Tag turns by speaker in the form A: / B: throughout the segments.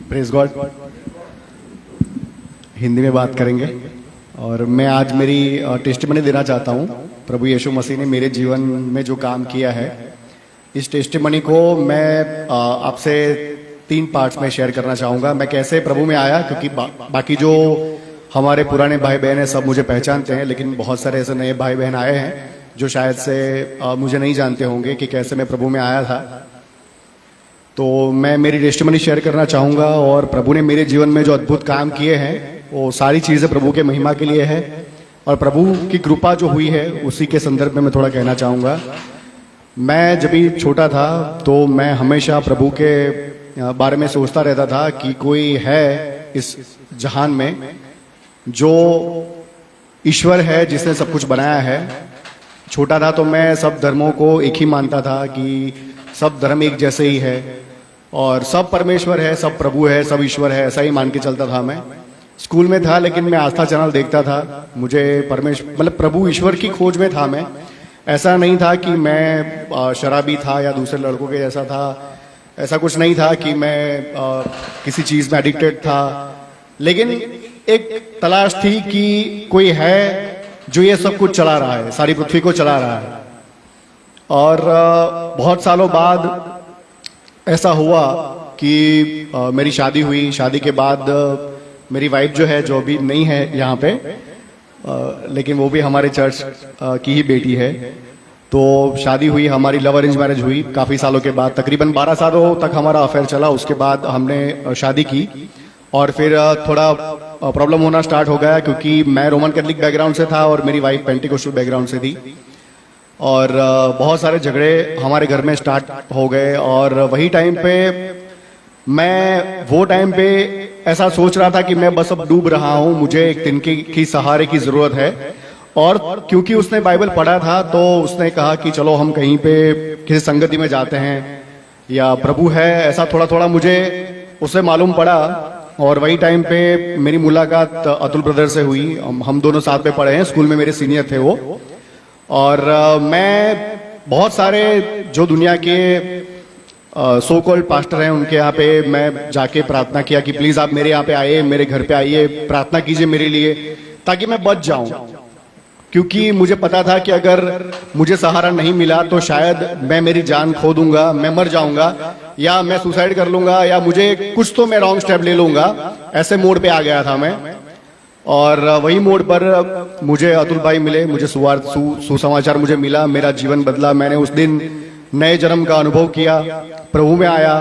A: Praise God. Hindi में बात करेंगे और मैं आज मेरी टेस्टिमनी देना चाहता हूँ। प्रभु यीशु मसीह ने मेरे जीवन में जो काम किया है, इस टेस्टिमनी को मैं आपसे 3 पार्ट्स में शेयर करना चाहूँगा। मैं कैसे प्रभु में आया, क्योंकि बाकी जो हमारे पुराने भाई बहन हैं सब मुझे पहचानते हैं, लेकिन बहुत सारे ऐसे नए भाई बहन आए हैं जो शायद से मुझे नहीं जानते होंगे कि कैसे मैं प्रभु में आया था। तो मैं मेरी टेस्टिमनी शेयर करना चाहूँगा और प्रभु ने मेरे जीवन में जो अद्भुत काम किए हैं वो सारी चीज़ें प्रभु के महिमा के लिए है और प्रभु की कृपा जो हुई है उसी के संदर्भ में मैं थोड़ा कहना चाहूँगा। मैं जब भी छोटा था तो मैं हमेशा प्रभु के बारे में सोचता रहता था कि कोई है इस जहान में जो ईश्वर है, जिसने सब कुछ बनाया है। छोटा था तो मैं सब धर्मों को एक ही मानता था कि सब धर्म एक जैसे ही है और सब परमेश्वर है, सब प्रभु है, सब ईश्वर है, ऐसा ही मान के चलता था। मैं स्कूल में था लेकिन मैं आस्था चैनल देखता था। मुझे परमेश्वर मतलब प्रभु ईश्वर की खोज में था। मैं ऐसा नहीं था कि मैं शराबी था या दूसरे लड़कों के जैसा था, ऐसा कुछ नहीं था कि मैं किसी चीज़ में एडिक्टेड था, लेकिन एक तलाश थी कि कोई है जो ये सब कुछ चला रहा है, सारी पृथ्वी को चला रहा है। और बहुत सालों बाद ऐसा हुआ कि मेरी शादी हुई। शादी के बाद मेरी वाइफ जो है, जो अभी नहीं है यहाँ पे, लेकिन वो भी हमारे चर्च की ही बेटी है। तो शादी हुई, हमारी लव अरेंज मैरिज हुई काफ़ी सालों के बाद। तकरीबन 12 सालों तक हमारा अफेयर चला। उसके बाद हमने शादी की और फिर थोड़ा प्रॉब्लम होना स्टार्ट हो गया, क्योंकि मैं रोमन कैथलिक बैकग्राउंड से था और मेरी वाइफ पेंटिकोस्टल बैकग्राउंड से थी। और बहुत सारे झगड़े हमारे घर में स्टार्ट हो गए। और वही टाइम पे वो टाइम पे ऐसा सोच रहा था कि मैं बस अब डूब रहा हूँ, मुझे एक तिनके की सहारे की ज़रूरत है। और क्योंकि उसने बाइबल पढ़ा था तो उसने कहा कि चलो हम कहीं पे किसी संगति में जाते हैं या प्रभु है, ऐसा थोड़ा थोड़ा मुझे उससे मालूम पड़ा। और वही टाइम पे मेरी मुलाकात अतुल ब्रदर से हुई। हम दोनों साथ में पढ़े हैं, स्कूल में मेरे सीनियर थे वो। और मैं बहुत सारे जो दुनिया के सो कॉल्ड पास्टर हैं उनके यहाँ पे मैं जाके प्रार्थना किया कि प्लीज़ आप मेरे यहाँ पे आइए, मेरे घर पे आइए, प्रार्थना कीजिए मेरे लिए ताकि मैं बच जाऊं। क्योंकि मुझे पता था कि अगर मुझे सहारा नहीं मिला तो शायद मैं मेरी जान खो दूंगा, मैं मर जाऊंगा या मैं सुसाइड कर लूंगा या मुझे कुछ तो मैं रॉन्ग स्टेप ले लूंगा। ऐसे मोड पे आ गया था मैं। और वही मोड पर मुझे अतुल भाई मिले, मुझे सुसमाचार मुझे मिला, मेरा जीवन बदला। मैंने उस दिन नए जन्म का अनुभव किया, प्रभु में आया,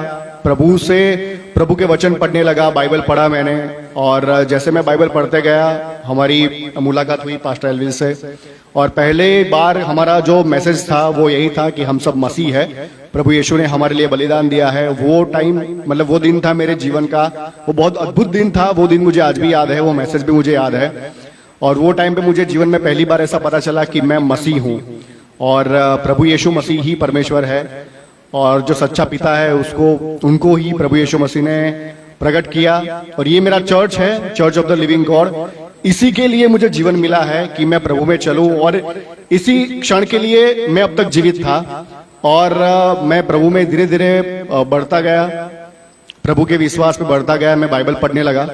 A: प्रभु के वचन पढ़ने लगा, बाइबल पढ़ा मैंने। और जैसे मैं बाइबल पढ़ते गया हमारी मुलाकात हुई पास्टर एल्विन से। और पहले बार हमारा जो मैसेज था वो यही था कि हम सब मसीह है, प्रभु यीशु ने हमारे लिए बलिदान दिया है। वो टाइम मतलब वो दिन था मेरे जीवन का, वो बहुत अद्भुत दिन था। वो दिन मुझे आज भी याद है, वो मैसेज भी मुझे याद है। और वो टाइम पे मुझे जीवन में पहली बार ऐसा पता चला कि मैं मसीह हूँ और प्रभु यीशु मसीह ही परमेश्वर है और जो सच्चा पिता है उनको ही प्रभु यीशु मसीह ने प्रकट किया। और ये मेरा चर्च है, church of the living God. इसी के लिए मुझे जीवन मिला है कि मैं प्रभु में चलूं और इसी क्षण के लिए मैं अब तक जीवित था। और मैं प्रभु में धीरे धीरे बढ़ता गया, प्रभु के विश्वास में बढ़ता गया। मैं बाइबल पढ़ने लगा,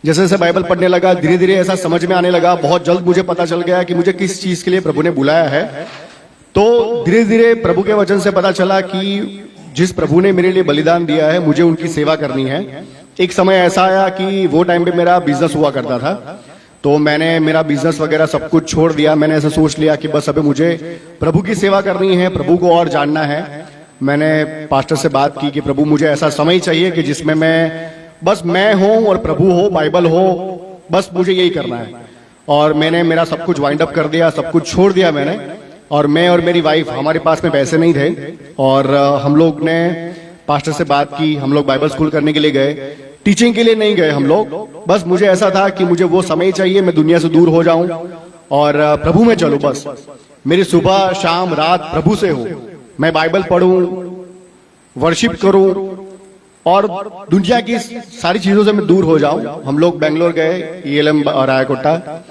A: जैसे जैसे बाइबल पढ़ने लगा धीरे धीरे ऐसा समझ में आने लगा। बहुत जल्द मुझे पता चल गया कि मुझे किस चीज के लिए प्रभु ने बुलाया है। तो धीरे धीरे प्रभु के वचन से पता चला कि जिस प्रभु ने मेरे लिए बलिदान दिया है मुझे उनकी सेवा करनी है। एक समय ऐसा आया कि वो टाइम पे मेरा बिजनेस हुआ करता था, तो मैंने मेरा बिजनेस वगैरह सब कुछ छोड़ दिया। मैंने ऐसा सोच लिया कि बस अभी मुझे प्रभु की सेवा करनी है, प्रभु को और जानना है। मैंने पास्टर से बात की कि प्रभु मुझे ऐसा समय चाहिए कि जिसमें मैं हूँ और प्रभु हो, बाइबल हो, बस मुझे यही करना है। और मैंने मेरा सब कुछ वाइंड अप कर दिया, सब कुछ छोड़ दिया मैंने। और मैं और मेरी वाइफ, हमारे पास में पैसे नहीं थे और हम लोग ने पास्टर से बात की। हम लोग बाइबल स्कूल करने के लिए गए, टीचिंग के लिए नहीं गए हम लोग। बस मुझे ऐसा था कि मुझे वो समय चाहिए, मैं दुनिया से दूर हो जाऊं और प्रभु में चलूं। बस मेरी सुबह शाम रात प्रभु से हो, मैं बाइबल पढ़ूं, वर्शिप करूं और दुनिया की सारी चीजों से मैं दूर हो जाऊं। हम लोग बेंगलोर गए, ELM रायकोटा,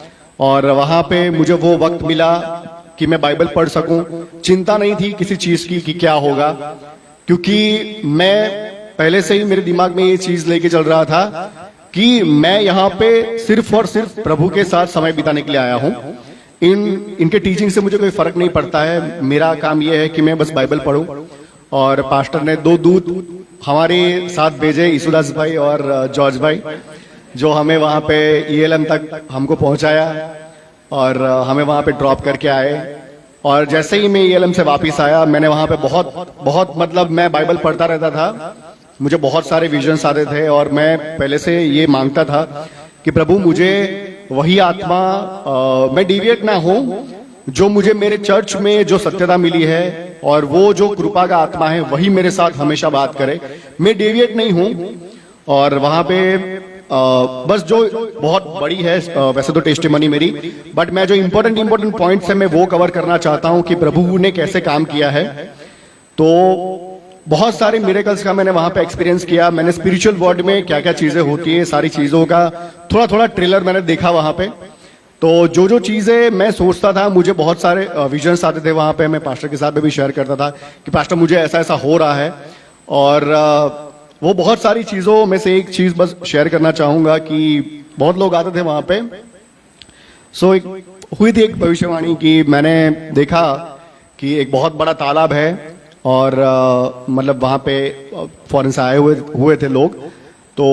A: और वहां पे मुझे वो वक्त मिला कि मैं बाइबल पढ़ सकूं। चिंता नहीं थी किसी चीज की कि क्या होगा, क्योंकि मैं पहले से ही मेरे दिमाग में ये चीज लेके चल रहा था कि मैं यहाँ पे सिर्फ और सिर्फ प्रभु के साथ समय बिताने के लिए आया हूँ। इनके टीचिंग से मुझे कोई फर्क नहीं पड़ता है। मेरा काम ये है कि मैं बस बाइबल पढूं। और पास्टर ने 2 दूत हमारे साथ भेजे, यीशुदास भाई और जॉर्ज भाई, जो हमें वहाँ पे ELM तक हमको पहुँचाया और हमें वहाँ पे ड्रॉप करके आए। और जैसे ही मैं ELM से वापस आया, मैंने वहाँ पे बहुत मतलब मैं बाइबल पढ़ता रहता था, मुझे बहुत सारे विजन्स आते थे और मैं पहले से ये मांगता था कि प्रभु मुझे वही आत्मा, मैं डिविएट ना हो, जो मुझे मेरे चर्च में जो सत्यता मिली है और वो जो कृपा का आत्मा है वही मेरे साथ हमेशा बात करे। मैं डेविएट नहीं हूँ। और वहां पे बस जो बहुत बड़ी है, वैसे तो टेस्टिमनी मेरी, बट मैं जो इंपॉर्टेंट पॉइंट्स है मैं वो कवर करना चाहता हूँ कि प्रभु ने कैसे काम किया है। तो बहुत सारे मिरेकल्स का मैंने वहां पे एक्सपीरियंस किया। मैंने स्पिरिचुअल वर्ल्ड में क्या क्या चीजें होती है, सारी चीजों का थोड़ा ट्रेलर मैंने देखा वहां पे। तो जो चीजें मैं सोचता था, मुझे बहुत सारे विजन्स आते थे वहां पे। मैं पास्टर के साथ भी शेयर करता था कि पास्टर मुझे ऐसा हो रहा है। और वो बहुत सारी चीजों में से एक चीज बस शेयर करना चाहूंगा कि बहुत लोग आते थे वहां पे। हुई थी एक भविष्यवाणी कि मैंने देखा कि एक बहुत बड़ा तालाब है और मतलब वहां पे फॉरेन से आए हुए थे लोग। तो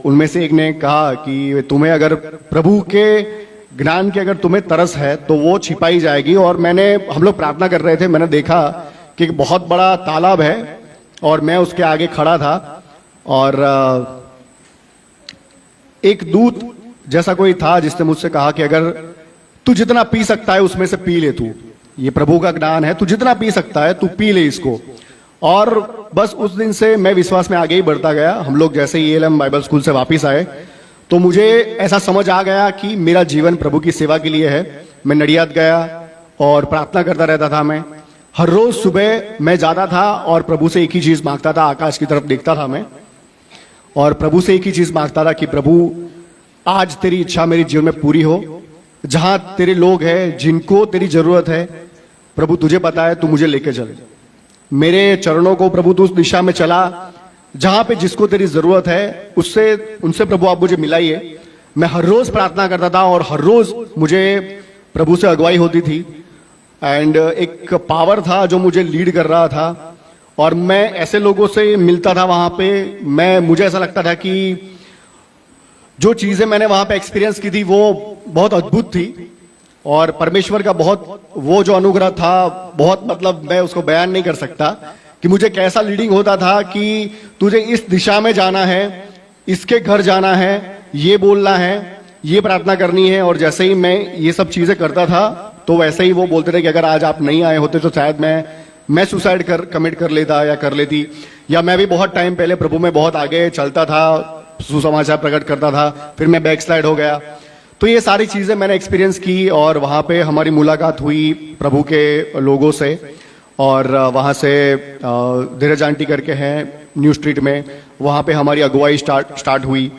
A: उनमें से एक ने कहा कि तुम्हें अगर प्रभु के ज्ञान की अगर तुम्हें तरस है तो वो छिपाई जाएगी। और हम लोग प्रार्थना कर रहे थे, मैंने देखा कि एक बहुत बड़ा तालाब है और मैं उसके आगे खड़ा था और एक दूत जैसा कोई था जिसने मुझसे कहा कि अगर तू जितना पी सकता है उसमें से पी ले, तू ये प्रभु का ज्ञान है, तू जितना पी सकता है तू पी ले इसको। और बस उस दिन से मैं विश्वास में आगे ही बढ़ता गया। हम लोग जैसे ही ELM बाइबल स्कूल से वापस आए तो मुझे ऐसा समझ आ गया कि मेरा जीवन प्रभु की सेवा के लिए है। मैं नडियाद गया और प्रार्थना करता रहता था। मैं हर रोज सुबह मैं जाता था और प्रभु से एक ही चीज मांगता था, आकाश की तरफ देखता था मैं और प्रभु से एक ही चीज मांगता था कि प्रभु आज तेरी इच्छा मेरे जीवन में पूरी हो। जहां तेरे लोग हैं जिनको तेरी जरूरत है, प्रभु तुझे पता है, तू मुझे लेके चल। मेरे चरणों को प्रभु तू उस दिशा में चला जहां पे जिसको तेरी जरूरत है उनसे प्रभु आप मुझे मिलाइए। मैं हर रोज प्रार्थना करता था और हर रोज मुझे प्रभु से अगुवाई होती थी एंड एक पावर था जो मुझे लीड कर रहा था। और मैं ऐसे लोगों से मिलता था वहां पे, मुझे ऐसा लगता था कि जो चीजें मैंने वहां पे एक्सपीरियंस की थी वो बहुत अद्भुत थी और परमेश्वर का बहुत वो जो अनुग्रह था, बहुत मतलब मैं उसको बयान नहीं कर सकता कि मुझे कैसा लीडिंग होता था कि तुझे इस दिशा में जाना है, इसके घर जाना है, ये बोलना है, ये प्रार्थना करनी है। और जैसे ही मैं ये सब चीजें करता था तो वैसे ही वो बोलते थे कि अगर आज आप नहीं आए होते तो शायद मैं सुसाइड कमिट कर लेता या कर लेती, या मैं भी बहुत टाइम पहले प्रभु में बहुत आगे चलता था, सुसमाचार प्रकट करता था, फिर मैं बैकस्लाइड हो गया। तो ये सारी चीजें मैंने एक्सपीरियंस की और वहां पे हमारी मुलाकात हुई प्रभु के लोगों से। और वहां से धीरज आंटी करके हैं न्यू स्ट्रीट में, वहां पे हमारी अगुवाई स्टार्ट हुई।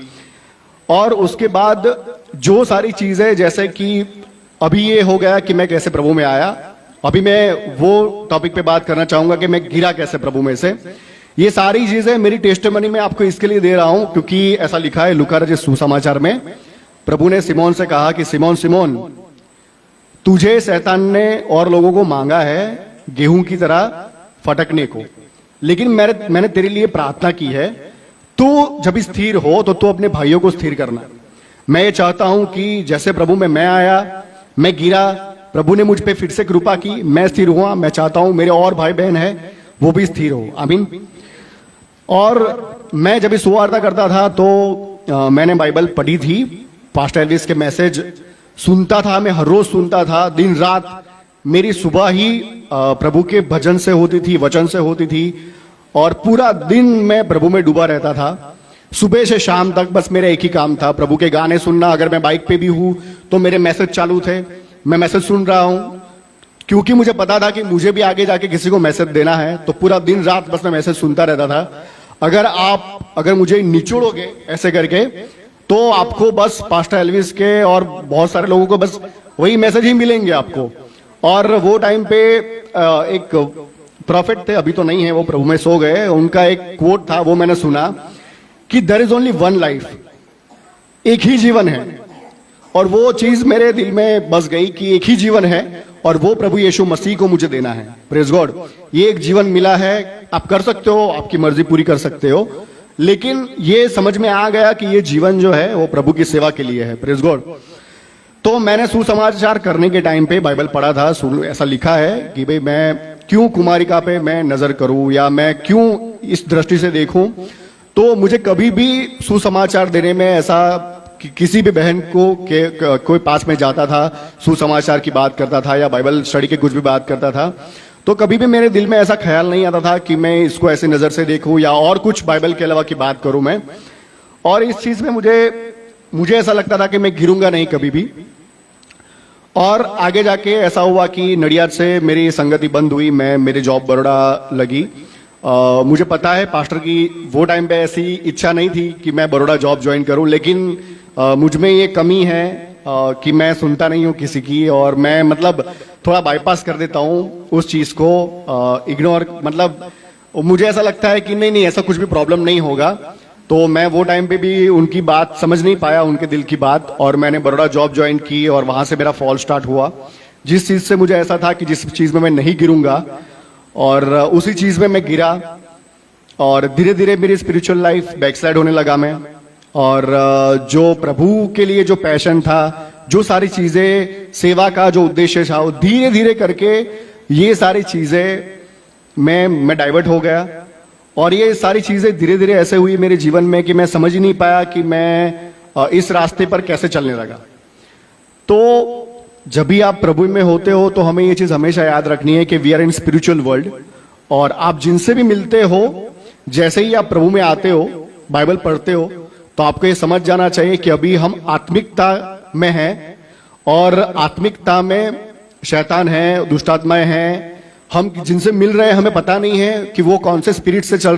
A: और उसके बाद जो सारी चीजें, जैसे कि अभी ये हो गया कि मैं कैसे प्रभु में आया, अभी मैं वो टॉपिक पे बात करना चाहूंगा कि मैं गिरा कैसे प्रभु में से। ये सारी चीजें मेरी टेस्टिमनी में आपको इसके लिए दे रहा हूं क्योंकि ऐसा लिखा है लूका रचित सुसमाचार में, प्रभु ने सिमोन से कहा कि सिमोन सिमोन, तुझे शैतान ने और लोगों को मांगा है गेहूं की तरह फटकने को, लेकिन मैंने तेरे लिए प्रार्थना की है। तू जब स्थिर हो तो तू अपने भाइयों को स्थिर करना। मैं ये चाहता हूं कि जैसे प्रभु में मैं आया, मैं गिरा, प्रभु ने मुझ पे फिर से कृपा की, मैं स्थिर हुआ। मैं चाहता हूं मेरे और भाई बहन है वो भी स्थिर हो। आमीन। और मैं जब सुवार्ता करता था तो मैंने बाइबल पढ़ी थी, पास्टर एल्विस के मैसेज सुनता था, मैं हर रोज सुनता था, दिन रात मेरी सुबह ही प्रभु के भजन से होती थी, वचन से होती थी और पूरा दिन मैं प्रभु में डूबा रहता था। सुबह से शाम तक बस मेरा एक ही काम था, प्रभु के गाने सुनना। अगर मैं बाइक पे भी हूं तो मेरे मैसेज चालू थे, मैं मैसेज सुन रहा हूं क्योंकि मुझे पता था कि मुझे भी आगे जाके किसी को मैसेज देना है। तो पूरा दिन रात बस मैं मैसेज सुनता रहता था। अगर मुझे निचोड़ोगे ऐसे करके तो आपको बस पास्टर एल्विस के और बहुत सारे लोगों को बस वही मैसेज ही मिलेंगे आपको। और वो टाइम पे एक प्रॉफिट थे, अभी तो नहीं है, वो प्रभु में सो गए। उनका एक कोट था, वो मैंने सुना कि there is only one life, एक ही जीवन है। और वो चीज मेरे दिल में बस गई कि एक ही जीवन है और वो प्रभु यीशु मसीह को मुझे देना है। प्रेज गॉड, ये एक जीवन मिला है, आप कर सकते हो, आपकी मर्जी पूरी कर सकते हो, लेकिन ये समझ में आ गया कि ये जीवन जो है वो प्रभु की सेवा के लिए है। Praise God. तो मैंने सुसमाचार करने के टाइम पे बाइबल पढ़ा था, ऐसा लिखा है कि भाई मैं क्यों कुमारिका पे मैं नजर करूं या मैं क्यों इस दृष्टि से देखूं। तो मुझे कभी भी सुसमाचार देने में ऐसा कि किसी भी बहन को कोई पास में जाता था, सुसमाचार की बात करता था या बाइबल स्टडी की कुछ भी बात करता था, तो कभी भी मेरे दिल में ऐसा ख्याल नहीं आता था कि मैं इसको ऐसी नजर से देखूं या और कुछ बाइबल के अलावा की बात करूं मैं। और इस चीज में मुझे ऐसा लगता था कि मैं गिरूंगा नहीं कभी भी। और आगे जाके ऐसा हुआ कि नडियाद से मेरी संगति बंद हुई, मेरी जॉब बड़ौदा लगी। मुझे पता है पास्टर की वो टाइम पे ऐसी इच्छा नहीं थी कि मैं बड़ौदा जॉब ज्वाइन करूं, लेकिन मुझ में ये कमी है कि मैं सुनता नहीं हूं किसी की, और मैं मतलब थोड़ा बाईपास कर देता हूं उस चीज को, इग्नोर, मतलब मुझे ऐसा लगता है कि नहीं ऐसा कुछ भी प्रॉब्लम नहीं होगा। तो मैं वो टाइम पे भी उनकी बात समझ नहीं पाया, उनके दिल की बात, और मैंने बड़ौदा जॉब ज्वाइन की और वहां से मेरा फॉल स्टार्ट हुआ। जिस चीज से मुझे ऐसा था कि जिस चीज में मैं नहीं गिरूंगा, और उसी चीज में मैं गिरा, और धीरे धीरे मेरी स्पिरिचुअल लाइफ बैकस्लाइड होने लगा मैं। और जो प्रभु के लिए जो पैशन था, जो सारी चीजें, सेवा का जो उद्देश्य था, वो धीरे धीरे करके ये सारी चीजें मैं डाइवर्ट हो गया। और ये सारी चीजें धीरे धीरे ऐसे हुई मेरे जीवन में कि मैं समझ ही नहीं पाया कि मैं इस रास्ते पर कैसे चलने लगा। तो जब भी आप प्रभु में होते हो तो हमें ये चीज हमेशा याद रखनी है कि we are in spiritual world, और आप जिनसे भी मिलते हो, जैसे ही आप प्रभु में आते हो, बाइबल पढ़ते हो, तो आपको ये समझ जाना चाहिए कि अभी हम आत्मिकता में हैं, और आत्मिकता में शैतान है, दुष्टात्माएं हैं। हम जिनसे मिल रहे हैं हमें पता नहीं है कि वो कौन से स्पिरिट से चल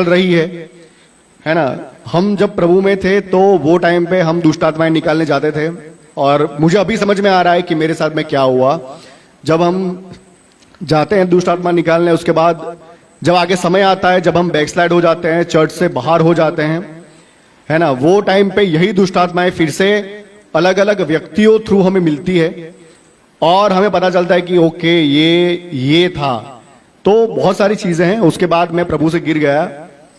A: रही है ना। हम जब प्रभु में थे तो वो टाइम पे हम दुष्टात्माएं निकालने जाते थे, और मुझे अभी समझ में आ रहा है कि मेरे साथ में क्या हुआ। जब हम जाते हैं दुष्टात्मा निकालने, उसके बाद जब आगे समय आता है, जब हम बैकस्लाइड हो जाते हैं, चर्च से बाहर हो जाते हैं, है ना, वो टाइम पे यही दुष्टात्माएं फिर से अलग अलग व्यक्तियों थ्रू हमें मिलती है, और हमें पता चलता है कि ओके ये था। तो बहुत सारी चीजें हैं। उसके बाद मैं प्रभु से गिर गया,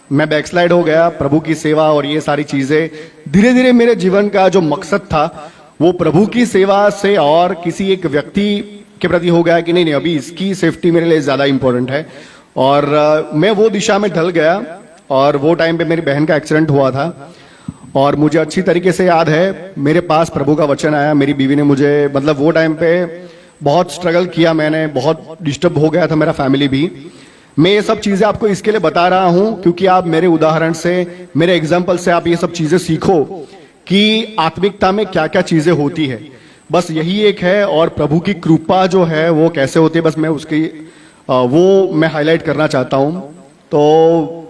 A: मैं बैकस्लाइड हो गया। प्रभु की सेवा और ये सारी चीजें धीरे धीरे मेरे जीवन का जो मकसद था वो प्रभु की सेवा से और किसी एक व्यक्ति के प्रति हो गया कि नहीं अभी इसकी सेफ्टी मेरे लिए ज्यादा इंपॉर्टेंट है। और मैं वो दिशा में ढल गया, और वो टाइम पे मेरी बहन का एक्सीडेंट हुआ था, और मुझे अच्छी तरीके से याद है मेरे पास प्रभु का वचन आया। मेरी बीवी ने मुझे, मतलब वो टाइम पे बहुत स्ट्रगल किया मैंने, बहुत डिस्टर्ब हो गया था मेरा फैमिली भी। मैं ये सब चीजें आपको इसके लिए बता रहा हूं क्योंकि आप मेरे उदाहरण से, मेरे एग्जाम्पल से आप ये सब चीजें सीखो कि आत्मिकता में क्या क्या चीजें होती है। बस यही एक है, और प्रभु की कृपा जो है वो कैसे होती है, बस मैं उसकी वो मैं हाईलाइट करना चाहता हूं। तो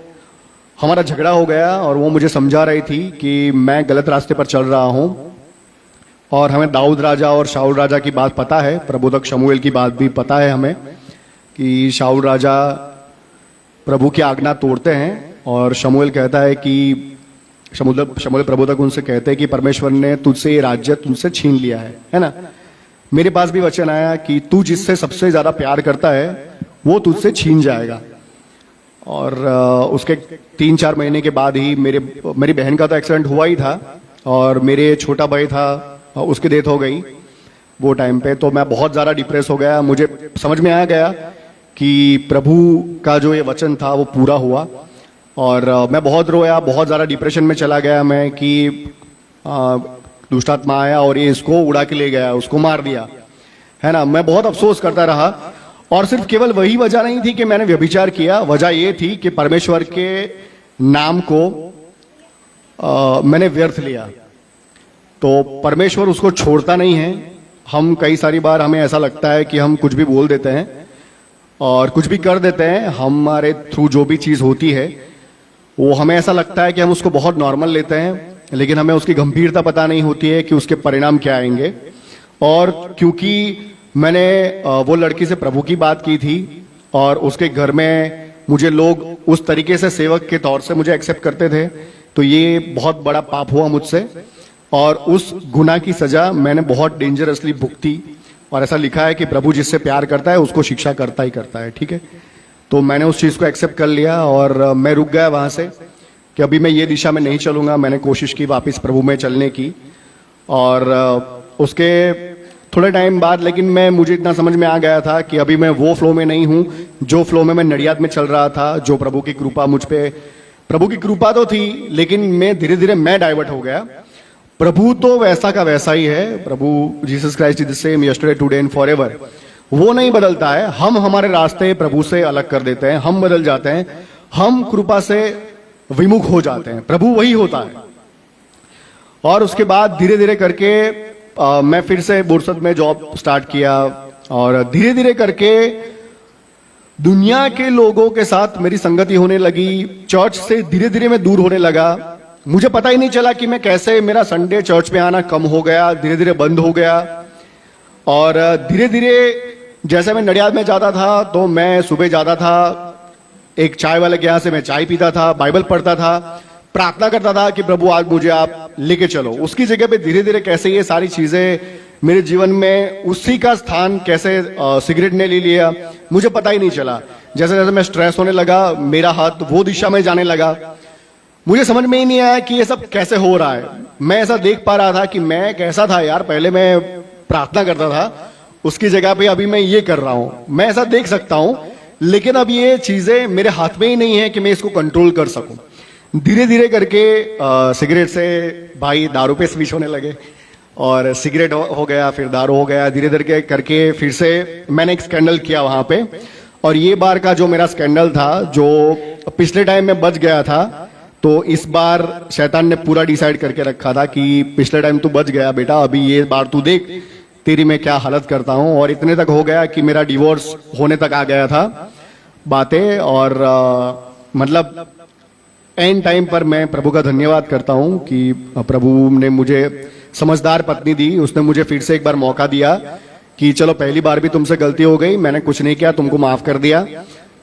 A: हमारा झगड़ा हो गया, और वो मुझे समझा रही थी कि मैं गलत रास्ते पर चल रहा हूं, और हमें दाऊद राजा और शाऊल राजा की बात पता है, प्रबोधक शमूएल की बात भी पता है हमें कि शाऊल राजा प्रभु की आज्ञा तोड़ते हैं, और शमूएल कहता है कि शमूएल प्रबोधक उनसे कहते हैं कि परमेश्वर ने तुझसे ये राज्य तुझसे छीन लिया है ना। मेरे पास भी वचन आया कि तू जिससे सबसे ज्यादा प्यार करता है वो तुझसे छीन जाएगा। और उसके 3-4 महीने के बाद ही मेरी बहन का तो एक्सीडेंट हुआ ही था, और मेरे छोटा भाई था, उसकी डेथ हो गई वो टाइम पे। तो मैं बहुत ज़्यादा डिप्रेस हो गया। मुझे समझ में आ गया कि प्रभु का जो ये वचन था वो पूरा हुआ, और मैं बहुत रोया, बहुत ज़्यादा डिप्रेशन में चला गया मैं कि दुष्टात्मा आया और ये इसको उड़ा के ले गया, उसको मार दिया, है ना। मैं बहुत अफसोस करता रहा, और सिर्फ केवल वही वजह नहीं थी कि मैंने व्यभिचार किया, वजह ये थी कि परमेश्वर के नाम को मैंने व्यर्थ लिया। तो परमेश्वर उसको छोड़ता नहीं है। हम कई सारी बार हमें ऐसा लगता है कि हम कुछ भी बोल देते हैं और कुछ भी कर देते हैं, हमारे थ्रू जो भी चीज़ होती है वो हमें ऐसा लगता है कि हम उसको बहुत नॉर्मल लेते हैं, लेकिन हमें उसकी गंभीरता पता नहीं होती है कि उसके परिणाम क्या आएंगे। और क्योंकि मैंने वो लड़की से प्रभु की बात की थी, और उसके घर में मुझे लोग उस तरीके से सेवक के तौर से मुझे एक्सेप्ट करते थे, तो ये बहुत बड़ा पाप हुआ मुझसे और उस गुनाह की सजा मैंने बहुत डेंजरसली भुगती। और ऐसा लिखा है कि प्रभु जिससे प्यार करता है उसको शिक्षा करता ही करता है, ठीक है। तो मैंने उस चीज को एक्सेप्ट कर लिया और मैं रुक गया वहां से कि अभी मैं ये दिशा में नहीं चलूंगा। मैंने कोशिश की वापस प्रभु में चलने की और उसके थोड़े टाइम बाद लेकिन मुझे इतना समझ में आ गया था कि अभी मैं वो फ्लो में नहीं हूं जो फ्लो में मैं नडियाद में चल रहा था, जो प्रभु की कृपा मुझ पे, प्रभु की कृपा तो थी लेकिन मैं धीरे धीरे मैं डाइवर्ट हो गया। प्रभु तो वैसा का वैसा ही है, प्रभु Jesus Christ is the same yesterday today and forever, वो नहीं बदलता है। हम हमारे रास्ते प्रभु से अलग कर देते हैं, हम बदल जाते हैं, हम कृपा से विमुख हो जाते हैं, प्रभु वही होता है। और उसके बाद धीरे धीरे करके मैं फिर से बोरसद में जॉब स्टार्ट किया और धीरे धीरे करके दुनिया के लोगों के साथ मेरी संगति होने लगी। चर्च से धीरे धीरे मैं दूर होने लगा। मुझे पता ही नहीं चला कि मैं कैसे, मेरा संडे चर्च में आना कम हो गया, धीरे धीरे बंद हो गया। और धीरे धीरे जैसे मैं नडियाद में जाता था तो मैं सुबह जाता था, एक चाय वाले के यहां से मैं चाय पीता था, बाइबल पढ़ता था, प्रार्थना करता था कि प्रभु आज मुझे आप लेके चलो। उसकी जगह पे धीरे धीरे कैसे ये सारी चीजें मेरे जीवन में, उसी का स्थान कैसे सिगरेट ने ले लिया मुझे पता ही नहीं चला। जैसे जैसे मैं स्ट्रेस होने लगा मेरा हाथ वो दिशा में जाने लगा। मुझे समझ में ही नहीं आया कि ये सब कैसे हो रहा है। मैं ऐसा देख पा रहा था कि मैं कैसा था यार, पहले मैं प्रार्थना करता था, उसकी जगह पे अभी मैं ये कर रहा हूं। मैं ऐसा देख सकता हूं लेकिन अब ये चीजें मेरे हाथ में ही नहीं है कि मैं इसको कंट्रोल कर सकूं। धीरे धीरे करके सिगरेट से भाई दारू पे स्विच होने लगे और सिगरेट हो गया, फिर दारू हो गया। धीरे धीरे करके फिर से मैंने एक स्कैंडल किया वहां पे, और ये बार का जो मेरा स्कैंडल था, जो पिछले टाइम में बच गया था, तो इस बार शैतान ने पूरा डिसाइड करके रखा था कि पिछले टाइम तू बच गया बेटा, अभी ये बार तू देख तेरी मैं क्या हालत करता हूं। और इतने तक हो गया कि मेरा डिवोर्स होने तक आ गया था बातें। और मतलब एंड टाइम पर मैं प्रभु का धन्यवाद करता हूं कि प्रभु ने मुझे समझदार पत्नी दी। उसने मुझे फिर से एक बार मौका दिया कि चलो पहली बार भी तुमसे गलती हो गई, मैंने कुछ नहीं किया, तुमको माफ कर दिया,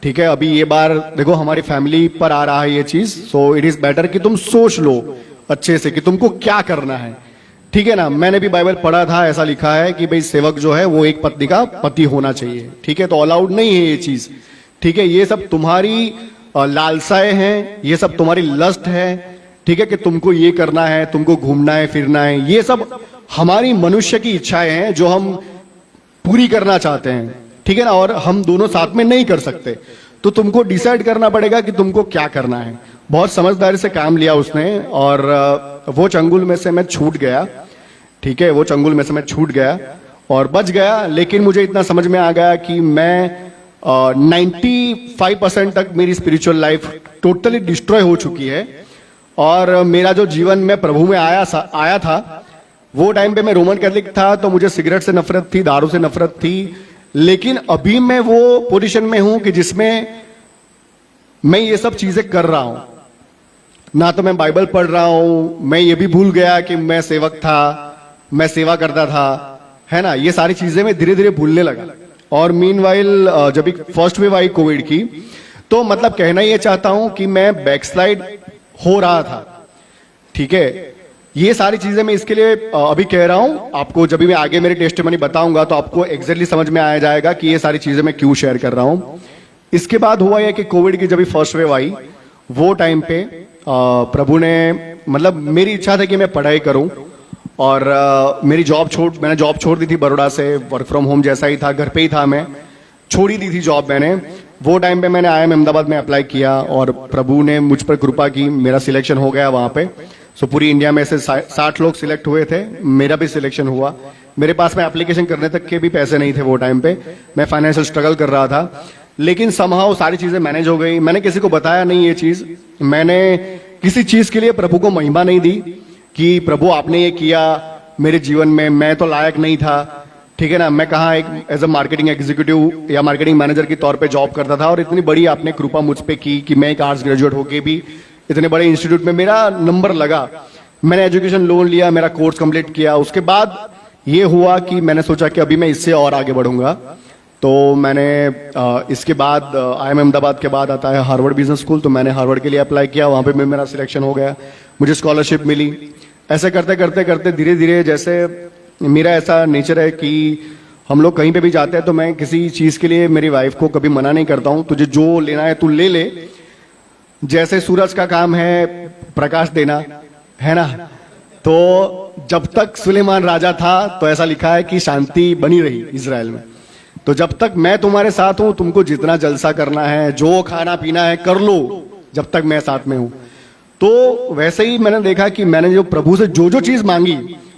A: ठीक है। अभी ये बार देखो हमारी फैमिली पर आ रहा है ये चीज, सो इट इज बेटर कि तुम सोच लो अच्छे से कि तुमको क्या करना है, ठीक है ना। मैंने भी बाइबल पढ़ा था, ऐसा लिखा है कि भाई सेवक जो है वो एक पत्नी का पति होना चाहिए, ठीक है। तो अलाउड नहीं है ये चीज, ठीक है। ये सब तुम्हारी लालसाएं हैं, ये सब तुम्हारी लस्ट है, ठीक है, कि तुमको ये करना है, तुमको घूमना है, फिरना है। ये सब हमारी मनुष्य की इच्छाएं हैं जो हम पूरी करना चाहते हैं, ठीक है ना। और हम दोनों साथ में नहीं कर सकते, तो तुमको डिसाइड करना पड़ेगा कि तुमको क्या करना है। बहुत समझदारी से काम लिया उसने और वो चंगुल में से मैं छूट गया, ठीक है। वो चंगुल में से मैं छूट गया और बच गया। लेकिन मुझे इतना समझ में आ गया कि मैं 95% तक मेरी स्पिरिचुअल लाइफ टोटली डिस्ट्रॉय हो चुकी है। और मेरा जो जीवन में प्रभु में आया था वो टाइम पे मैं रोमन कैथोलिक था, तो मुझे सिगरेट से नफरत थी, दारू से नफरत थी। लेकिन अभी मैं वो पोजीशन में हूं कि जिसमें मैं ये सब चीजें कर रहा हूं। ना तो मैं बाइबल पढ़ रहा हूं, मैं ये भी भूल गया कि मैं सेवक था, मैं सेवा करता था, है ना। ये सारी चीजें मैं धीरे धीरे भूलने लगा। और मीनवाइल जब एक फर्स्ट वेव आई कोविड की, तो मतलब कहना ये चाहता हूं कि मैं बैकस्लाइड हो रहा था, ठीक है। ये सारी चीजें मैं इसके लिए अभी कह रहा हूं आपको। जब भी मैं आगे मेरी टेस्टिमनी बताऊंगा तो आपको एग्जैक्टली समझ में आ जाएगा कि ये सारी चीजें मैं क्यों शेयर कर रहा हूं। इसके बाद हुआ यह कि कोविड की जब भी फर्स्ट वेव आई, वो टाइम पे प्रभु ने, मतलब मेरी इच्छा थी कि मैं पढ़ाई करूं और मैंने जॉब छोड़ दी थी बड़ौदा से, वर्क फ्रॉम होम जैसा ही था, घर पे ही था, मैं छोड़ी दी थी जॉब मैंने। वो टाइम पे मैंने IIM अहमदाबाद में अप्लाई किया और प्रभु ने मुझ पर कृपा की, मेरा सिलेक्शन हो गया वहां पे। सो पूरी इंडिया में से 60 लोग सिलेक्ट हुए थे, मेरा भी सिलेक्शन हुआ। मेरे पास में एप्लीकेशन करने तक के भी पैसे नहीं थे वो टाइम पे, मैं फाइनेंशियल स्ट्रगल कर रहा था। लेकिन समहाउ सारी चीजें मैनेज हो गई। मैंने किसी को बताया नहीं ये चीज, मैंने किसी चीज के लिए प्रभु को महिमा नहीं दी कि प्रभु आपने ये किया मेरे जीवन में, मैं तो लायक नहीं था, ठीक है ना। मैं कहाँ एक एज अ मार्केटिंग एग्जीक्यूटिव या मार्केटिंग मैनेजर के तौर पे जॉब करता था, और इतनी बड़ी आपने कृपा मुझ पे की कि मैं एक आर्ट्स ग्रेजुएट होके भी इतने बड़े इंस्टीट्यूट में मेरा नंबर लगा। मैंने एजुकेशन लोन लिया, मेरा कोर्स कंप्लीट किया। उसके बाद ये हुआ कि मैंने सोचा कि अभी मैं इससे और आगे बढ़ूंगा, तो मैंने इसके बाद IIM अहमदाबाद के बाद आता है हार्वर्ड बिजनेस स्कूल, तो मैंने हार्वर्ड के लिए अप्लाई किया, वहाँ पे मेरा सिलेक्शन हो गया, मुझे स्कॉलरशिप मिली। ऐसे करते करते करते धीरे धीरे, जैसे मेरा ऐसा नेचर है कि हम लोग कहीं पे भी जाते हैं तो मैं किसी चीज़ के लिए मेरी वाइफ को कभी मना नहीं करता हूँ, तुझे जो लेना है तू ले ले। जैसे सूरज का काम है प्रकाश देना, है ना, तो जब तक सुलेमान राजा था तो ऐसा लिखा है कि शांति बनी रही इजराइल में। तो जब तक मैं तुम्हारे साथ हूं, तुमको जितना जलसा करना है, जो खाना पीना है कर लो, जब तक मैं साथ में हूं। तो वैसे ही मैंने देखा कि मैंने जो प्रभु से जो जो चीज मांगी,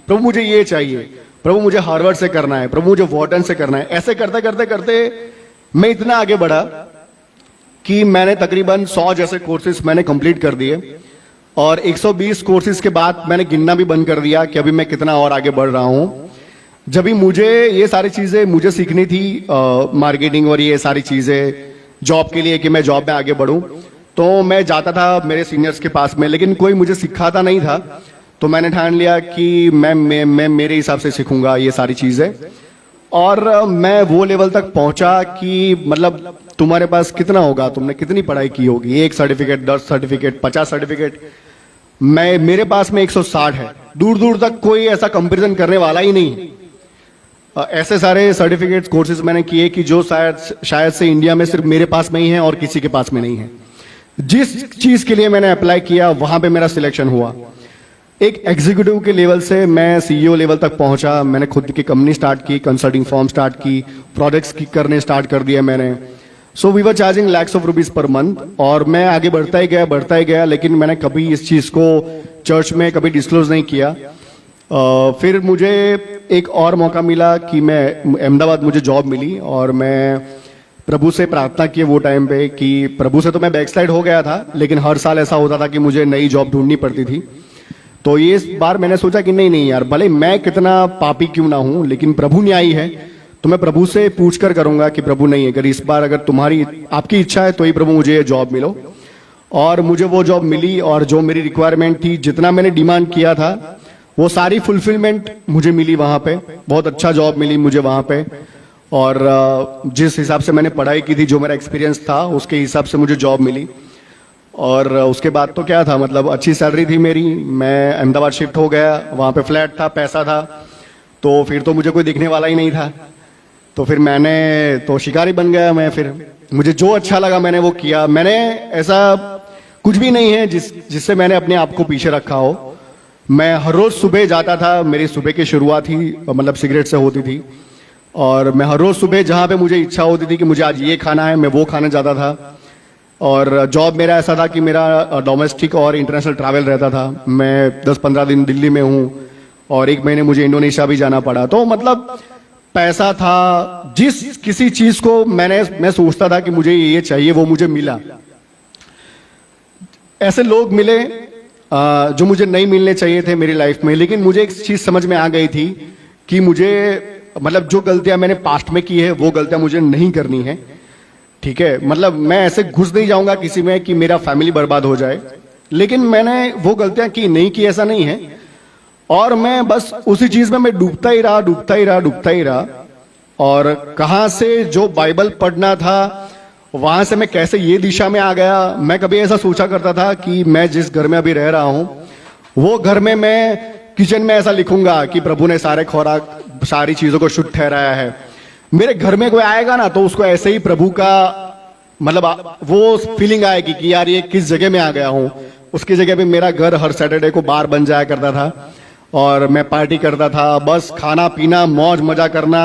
A: प्रभु मुझे ये चाहिए, प्रभु मुझे हार्वर्ड से करना है, प्रभु मुझे वॉर्टन से करना है, ऐसे करते करते करते मैं इतना आगे बढ़ा कि मैंने तकरीबन 100 जैसे कोर्सेज मैंने कंप्लीट कर दिए, और 120 कोर्सेज के बाद मैंने गिनना भी बंद कर दिया कि अभी मैं कितना और आगे बढ़ रहा हूं। जब भी मुझे ये सारी चीजें मुझे सीखनी थी, मार्केटिंग और ये सारी चीजें जॉब के लिए, कि मैं जॉब में आगे बढ़ूं, तो मैं जाता था मेरे सीनियर्स के पास में, लेकिन कोई मुझे सिखाता नहीं था। तो मैंने ठान लिया कि मैं मेरे हिसाब से सीखूंगा ये सारी चीजें, और मैं वो लेवल तक पहुंचा कि मतलब तुम्हारे पास कितना होगा, तुमने कितनी पढ़ाई की होगी, 1 सर्टिफिकेट, 10 सर्टिफिकेट, 50 सर्टिफिकेट, मेरे पास में 160 है। दूर दूर तक कोई ऐसा कंपैरिजन करने वाला ही नहीं। ऐसे सारे सर्टिफिकेट्स कोर्सेज मैंने किए कि जो शायद से इंडिया में सिर्फ मेरे पास में ही है और किसी के पास में नहीं है। जिस चीज के लिए मैंने अप्लाई किया वहां पे मेरा सिलेक्शन हुआ। एक एग्जीक्यूटिव के लेवल से मैं CEO लेवल तक पहुंचा। मैंने खुद की कंपनी स्टार्ट की, कंसल्टिंग फॉर्म स्टार्ट की, प्रोजेक्ट्स की करने स्टार्ट कर दिया मैंने। So we were charging lakhs of rupees per month, और मैं आगे बढ़ता ही गया, लेकिन मैंने कभी इस चीज को चर्च में कभी डिस्क्लोज नहीं किया। फिर मुझे एक और मौका मिला कि मैं अहमदाबाद, मुझे जॉब मिली, और मैं प्रभु से प्रार्थना की वो टाइम पे कि प्रभु से तो मैं बैकस्लाइड हो गया था, लेकिन हर साल ऐसा होता था कि मुझे नई जॉब ढूंढनी पड़ती थी। तो ये इस बार मैंने सोचा कि नहीं यार, भले मैं कितना पापी क्यों ना हूं, लेकिन प्रभु न्यायी है, तो मैं प्रभु से पूछ कर करूंगा कि प्रभु नहीं, अगर इस बार अगर आपकी इच्छा है तो ही प्रभु मुझे जॉब मिलो। और मुझे वो जॉब मिली, और जो मेरी रिक्वायरमेंट थी, जितना मैंने डिमांड किया था, वो सारी फुलफिलमेंट मुझे मिली वहां पे। बहुत अच्छा जॉब मिली मुझे वहां पे, और जिस हिसाब से मैंने पढ़ाई की थी, जो मेरा एक्सपीरियंस था, उसके हिसाब से मुझे जॉब मिली। और उसके बाद तो क्या था, मतलब अच्छी सैलरी थी मेरी। मैं अहमदाबाद शिफ्ट हो गया, वहां पे फ्लैट था, पैसा था, तो फिर तो मुझे कोई दिखने वाला ही नहीं था। तो फिर मैंने तो शिकारी बन गया मैं। फिर मुझे जो अच्छा लगा मैंने वो किया। मैंने ऐसा कुछ भी नहीं है जिससे मैंने अपने आप को पीछे रखा हो। मैं हर रोज सुबह जाता था, मेरी सुबह की शुरुआत ही मतलब सिगरेट से होती थी, और मैं हर रोज सुबह जहाँ पे मुझे इच्छा होती थी कि मुझे आज ये खाना है, मैं वो खाने जाता था। और जॉब मेरा ऐसा था कि मेरा डोमेस्टिक और इंटरनेशनल ट्रैवल रहता था। मैं 10-15 दिन दिल्ली में हूँ, और 1 महीने मुझे इंडोनेशिया भी जाना पड़ा। तो मतलब पैसा था, जिस किसी चीज को मैं सोचता था कि मुझे ये चाहिए, वो मुझे मिला। ऐसे लोग मिले जो मुझे नहीं मिलने चाहिए थे मेरी लाइफ में, लेकिन मुझे एक चीज समझ में आ गई थी कि मुझे मतलब जो गलतियां मैंने पास्ट में की है वो गलतियां मुझे नहीं करनी है। ठीक है, मतलब मैं ऐसे घुस नहीं जाऊंगा किसी में कि मेरा फैमिली बर्बाद हो जाए, लेकिन मैंने वो गलतियां की नहीं की, ऐसा नहीं है। और मैं बस उसी चीज में मैं डूबता ही रहा। और कहां से जो बाइबल पढ़ना था, वहां से मैं कैसे ये दिशा में आ गया। मैं कभी ऐसा सोचा करता था कि मैं जिस घर में अभी रह रहा हूं, वो घर में मैं किचन में ऐसा लिखूंगा कि प्रभु ने सारे खुराक, सारी चीजों को शुद्ध ठहराया है। मेरे घर में कोई आएगा ना, तो उसको ऐसे ही प्रभु का मतलब वो फीलिंग आएगी कि यार ये किस जगह में आ गया हूं। उसकी जगह पे मेरा घर हर सैटरडे को बार बन जाया करता था, और मैं पार्टी करता था। बस खाना पीना, मौज मजा करना,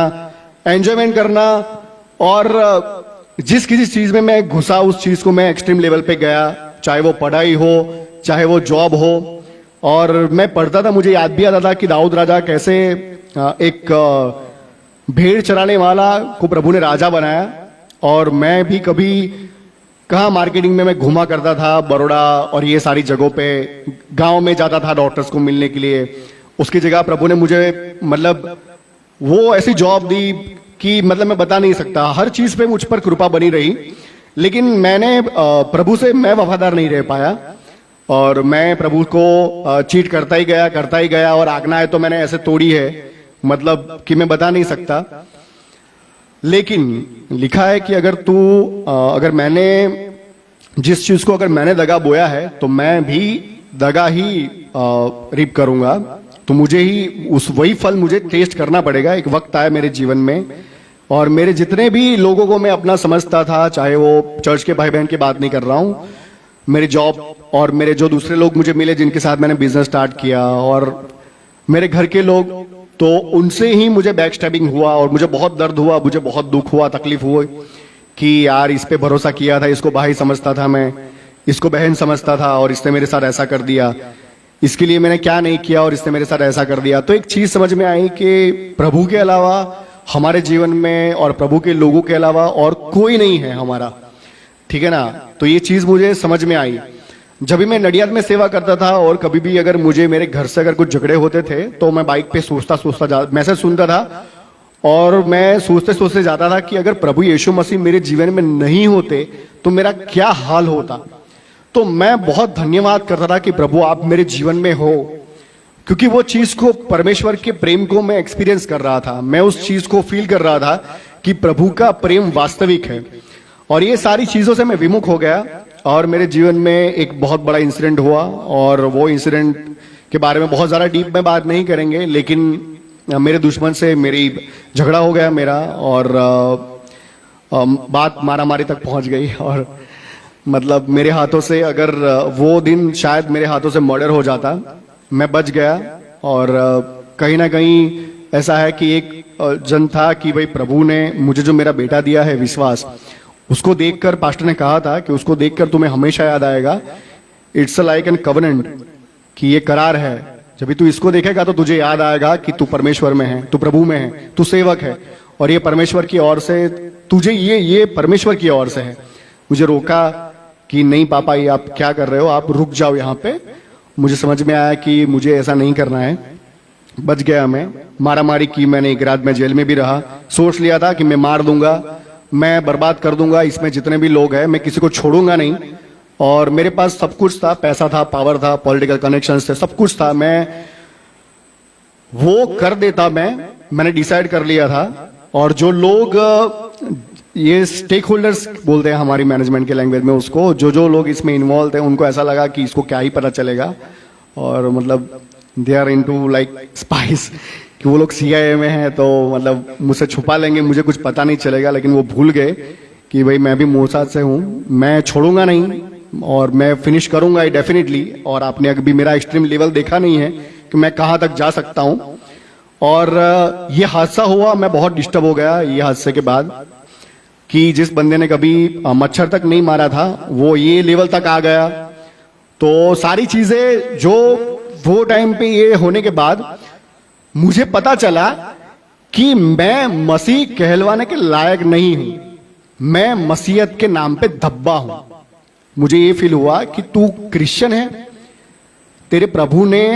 A: एंजॉयमेंट करना, और जिस किसी चीज में मैं घुसा, उस चीज को मैं एक्सट्रीम लेवल पे गया, चाहे वो पढ़ाई हो, चाहे वो जॉब हो। और मैं पढ़ता था, मुझे याद भी आता था कि दाऊद राजा कैसे एक भेड़ चराने वाला को प्रभु ने राजा बनाया। और मैं भी कभी कहाँ मार्केटिंग में मैं घूमा करता था, बड़ौदा और ये सारी जगहों पे, गांव में जाता था डॉक्टर्स को मिलने के लिए। उसकी जगह प्रभु ने मुझे मतलब वो ऐसी जॉब दी कि मतलब मैं बता नहीं सकता। हर चीज पे मुझ पर कृपा बनी रही, लेकिन मैंने प्रभु से मैं वफादार नहीं रह पाया, और मैं प्रभु को चीट करता ही गया, और आज्ञाएं तो मैंने ऐसे तोड़ी है मतलब कि मैं बता नहीं सकता। लेकिन लिखा है कि अगर मैंने जिस चीज को अगर मैंने दगा बोया है तो मैं भी दगा ही रिप करूंगा। तो मुझे ही वही फल मुझे टेस्ट करना पड़ेगा। एक वक्त आया मेरे जीवन में, और मेरे जितने भी लोगों को मैं अपना समझता था, चाहे वो चर्च के भाई बहन की बात नहीं कर रहा हूँ, मेरे जॉब और मेरे जो दूसरे लोग मुझे मिले जिनके साथ मैंने बिजनेस स्टार्ट किया, और मेरे घर के लोग, तो उनसे ही मुझे बैक स्टैबिंग हुआ और मुझे बहुत दर्द हुआ, मुझे बहुत दुख हुआ, तकलीफ हुई कि यार इस पे भरोसा किया था, इसको भाई समझता था मैं, इसको बहन समझता था और इसने मेरे साथ ऐसा कर दिया, इसके लिए मैंने क्या नहीं किया और इसने मेरे साथ ऐसा कर दिया। तो एक चीज समझ में आई कि प्रभु के अलावा हमारे जीवन में और प्रभु के लोगों के अलावा और कोई नहीं है हमारा, ठीक है ना। तो ये चीज मुझे समझ में आई जब भी मैं नडियाद में सेवा करता था, और कभी भी अगर मुझे मेरे घर से अगर कुछ झगड़े होते थे तो मैं बाइक पे सोचता मैसेज सुनता था, और मैं सोचते सोचते जाता था कि अगर प्रभु यीशु मसीह मेरे जीवन में नहीं होते तो मेरा क्या हाल होता। तो मैं बहुत धन्यवाद करता था कि प्रभु आप मेरे जीवन में हो, क्योंकि वो चीज को, परमेश्वर के प्रेम को मैं एक्सपीरियंस कर रहा था, मैं उस चीज को फील कर रहा था कि प्रभु का प्रेम वास्तविक है। और ये सारी चीजों से मैं विमुख हो गया, और मेरे जीवन में एक बहुत बड़ा इंसिडेंट हुआ, और वो इंसिडेंट के बारे में बहुत ज़्यादा डीप में बात नहीं करेंगे, लेकिन मेरे दुश्मन से मेरी झगड़ा हो गया मेरा, और बात मारामारी तक पहुंच गई। और मतलब मेरे हाथों से, अगर वो दिन शायद मेरे हाथों से मर्डर हो जाता, मैं बच गया। और कहीं ना कहीं ऐसा है कि एक जन था कि भाई प्रभु ने मुझे जो मेरा बेटा दिया है विश्वास, उसको देखकर पास्टर ने कहा था कि उसको देखकर तुम्हें हमेशा याद आएगा, इट्स लाइक एन कवनेंट, कि ये करार है, जब भी तू इसको देखेगा तो तुझे याद आएगा कि तू परमेश्वर में है, तू प्रभु में है, तू सेवक है, और ये परमेश्वर की ओर से तुझे, ये परमेश्वर की ओर से है। मुझे रोका कि नहीं पापा, ये आप क्या कर रहे हो, आप रुक जाओ यहाँ पे। मुझे समझ में आया कि मुझे ऐसा नहीं करना है, बच गया मैं। मारामारी की मैंने, एक रात में जेल में भी रहा, सोच लिया था कि मैं मार दूंगा, मैं बर्बाद कर दूंगा इसमें जितने भी लोग हैं, मैं किसी को छोड़ूंगा नहीं। और मेरे पास सब कुछ था, पैसा था, पावर था, पॉलिटिकल कनेक्शंस थे, सब कुछ था, मैं वो कर देता। मैंने डिसाइड कर लिया था। और जो लोग, ये स्टेक होल्डर्स बोलते हैं हमारी मैनेजमेंट के लैंग्वेज में उसको, जो लोग इसमें इन्वॉल्व थे, उनको ऐसा लगा कि इसको क्या ही पता चलेगा, और मतलब they are into like spice, कि वो लोग CIA में हैं, तो मतलब मुझसे छुपा लेंगे, मुझे कुछ पता नहीं चलेगा। लेकिन वो भूल गए कि भाई मैं भी मोसाद से हूँ, मैं छोड़ूंगा नहीं और मैं फिनिश करूंगा डेफिनेटली। और आपने अभी मेरा एक्सट्रीम लेवल देखा नहीं है कि मैं कहाँ तक जा सकता हूँ। और ये हादसा हुआ, मैं बहुत डिस्टर्ब हो गया ये हादसे के बाद, कि जिस बंदे ने कभी मच्छर तक नहीं मारा था वो ये लेवल तक आ गया। तो सारी चीजें जो वो टाइम पे ये होने के बाद मुझे पता चला कि मैं मसीह कहलवाने के लायक नहीं हूं, मैं मसीहत के नाम पे धब्बा हूं। मुझे ये फील हुआ कि तू क्रिश्चियन है, तेरे प्रभु ने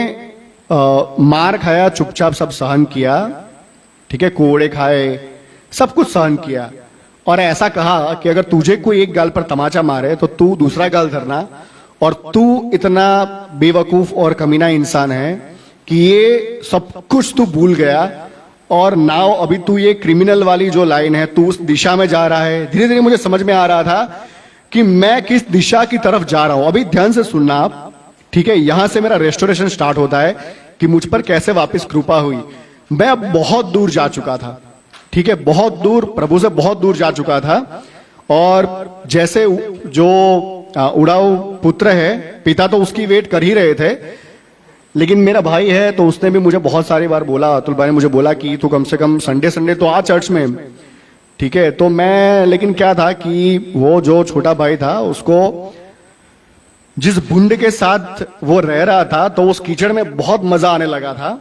A: मार खाया, चुपचाप सब सहन किया, ठीक है, कोड़े खाए, सब कुछ सहन किया, और ऐसा कहा कि अगर तुझे कोई एक गाल पर तमाचा मारे तो तू दूसरा गाल धरना, और तू इतना बेवकूफ और कमीना इंसान है कि ये सब कुछ तू भूल गया, और नाउ अभी तू ये क्रिमिनल वाली जो लाइन है, तू उस दिशा में जा रहा है। धीरे धीरे मुझे समझ में आ रहा था कि मैं किस दिशा की तरफ जा रहा हूं। अभी ध्यान से सुनना आप, ठीक है, यहां से मेरा रेस्टोरेशन स्टार्ट होता है कि मुझ पर कैसे वापस कृपा हुई। मैं अब बहुत दूर जा चुका था, ठीक है, बहुत दूर, प्रभु से बहुत दूर जा चुका था। और जैसे जो उड़ाऊ पुत्र है, पिता तो उसकी वेट कर ही रहे थे, लेकिन मेरा भाई है तो उसने भी मुझे बहुत सारी बार बोला, अतुल भाई ने मुझे बोला कि तू कम से कम संडे तो आ चर्च में, ठीक है। तो मैं, लेकिन क्या था कि वो जो छोटा भाई था, उसको जिस बुंड के साथ वो रह रहा था, तो उस कीचड़ में बहुत मजा आने लगा था,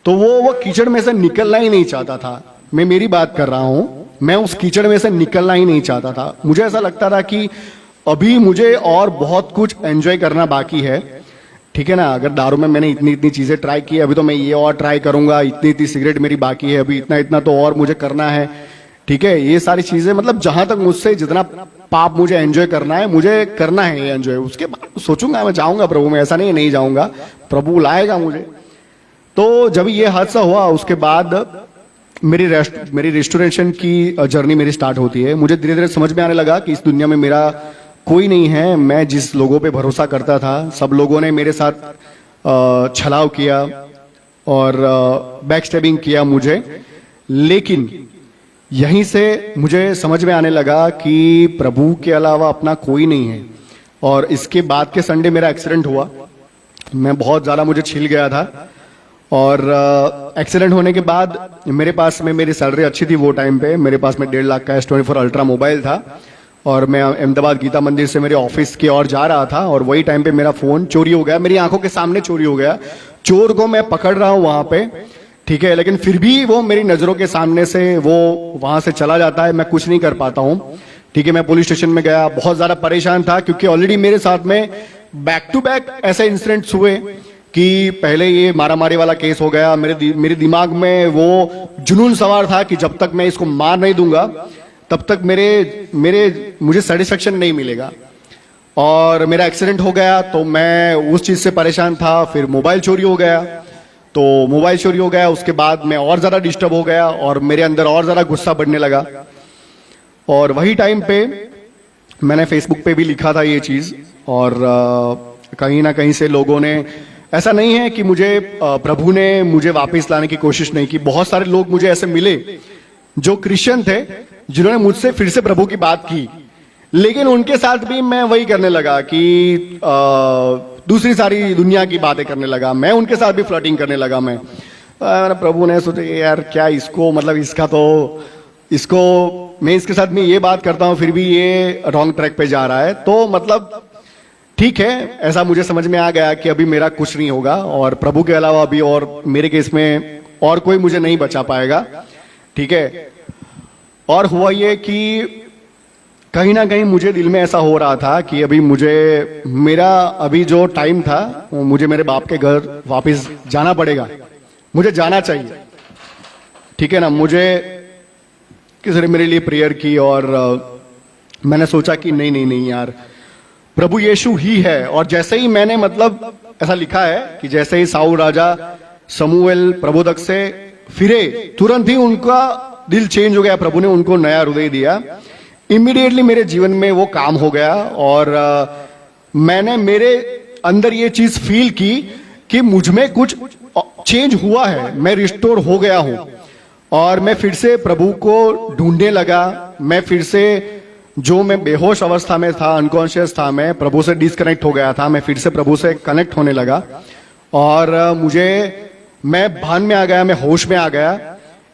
A: तो वो कीचड़ में से निकलना ही नहीं चाहता था। मैं मेरी बात कर रहा हूं, मैं उस कीचड़ में से निकलना ही नहीं चाहता था। मुझे ऐसा लगता था कि अभी मुझे और बहुत कुछ एंजॉय करना बाकी है, ठीक है ना। अगर दारू में मैंने इतनी इतनी चीजें ट्राई की, अभी तो मैं ये और ट्राई करूंगा, इतनी इतनी सिगरेट मेरी बाकी है, अभी इतना इतना तो और मुझे करना है, ठीक है। ये सारी चीजें, मतलब जहां तक मुझसे जितना पाप मुझे एंजॉय करना है, मुझे करना है ये एंजॉय। उसके बाद सोचूंगा मैं जाऊंगा प्रभु में, ऐसा नहीं जाऊंगा, प्रभु लाएगा मुझे। तो जब ये हादसा हुआ उसके बाद मेरी रेस्टोरेशन की जर्नी मेरी स्टार्ट होती है। मुझे धीरे धीरे समझ में आने लगा कि इस दुनिया में मेरा कोई नहीं है। मैं जिस लोगों पे भरोसा करता था, सब लोगों ने मेरे साथ छलाव किया और बैक स्टैबिंग किया मुझे। लेकिन यहीं से मुझे समझ में आने लगा कि प्रभु के अलावा अपना कोई नहीं है। और इसके बाद के संडे मेरा एक्सीडेंट हुआ। मैं बहुत ज़्यादा मुझे छिल गया था। और एक्सीडेंट होने के बाद मेरे पास में मेरी सैलरी अच्छी थी वो टाइम पे। मेरे पास में 1.5 लाख का S24 अल्ट्रा मोबाइल था और मैं अहमदाबाद गीता मंदिर से मेरे ऑफिस की ओर जा रहा था और वही टाइम पे मेरा फोन चोरी हो गया। मेरी आंखों के सामने चोरी हो गया। चोर को मैं पकड़ रहा हूँ वहां पे, ठीक है, लेकिन फिर भी वो मेरी नजरों के सामने से वो वहां से चला जाता है। मैं कुछ नहीं कर पाता हूँ, ठीक है। मैं पुलिस स्टेशन में गया, बहुत ज्यादा परेशान था क्योंकि ऑलरेडी मेरे साथ में बैक टू बैक ऐसे इंसिडेंट्स हुए कि पहले ये मारामारी वाला केस हो गया। मेरे दिमाग में वो जुनून सवार था कि जब तक मैं इसको मार नहीं दूंगा तब तक मुझे सेटिस्फेक्शन नहीं मिलेगा। और मेरा एक्सीडेंट हो गया तो मैं उस चीज से परेशान था। फिर मोबाइल चोरी हो गया, तो मोबाइल चोरी हो गया, उसके बाद मैं और ज्यादा डिस्टर्ब हो गया और मेरे अंदर और ज्यादा गुस्सा बढ़ने लगा। और वही टाइम पे मैंने फेसबुक पे भी लिखा था ये चीज। और कहीं ना कहीं से लोगों ने, ऐसा नहीं है कि प्रभु ने मुझे वापस लाने की कोशिश नहीं की। बहुत सारे लोग मुझे ऐसे मिले जो क्रिश्चियन थे, जिन्होंने मुझसे फिर से प्रभु की बात की, लेकिन उनके साथ भी मैं वही करने लगा कि दूसरी सारी दुनिया की बातें करने लगा। मैं उनके साथ भी फ्लर्टिंग करने लगा। प्रभु ने सोचा यार क्या इसको, मतलब मैं इसके साथ में ये बात करता हूं फिर भी ये रॉन्ग ट्रैक पे जा रहा है। तो मतलब ठीक है, ऐसा मुझे समझ में आ गया कि अभी मेरा कुछ नहीं होगा और प्रभु के अलावा अभी और मेरे केस में और कोई मुझे नहीं बचा पाएगा, ठीक है। और हुआ ये कि कहीं ना कहीं मुझे दिल में ऐसा हो रहा था कि मेरा अभी जो टाइम था मुझे मेरे बाप के घर वापस जाना पड़ेगा, मुझे जाना चाहिए, ठीक है ना। मुझे किसी ने मेरे लिए प्रेयर की और मैंने सोचा कि नहीं यार, प्रभु यीशु ही है। और जैसे ही मैंने, मतलब ऐसा लिखा है कि जैसे ही साऊल राजा समूएल प्रबोधक से फिरे, तुरंत ही उनका दिल चेंज हो गया। प्रभु ने उनको नया हृदय दिया। इमीडिएटली मेरे जीवन में वो काम हो गया और मैंने मेरे अंदर ये चीज फील की कि मुझ में कुछ चेंज हुआ है, मैं रिस्टोर हो गया हूं। और मैं फिर से प्रभु को ढूंढने लगा। मैं फिर से, जो मैं बेहोश अवस्था में था, अनकॉन्शियस था, मैं प्रभु से डिस्कनेक्ट हो गया था, मैं फिर से प्रभु से कनेक्ट होने लगा। और मैं भान में आ गया, मैं होश में आ गया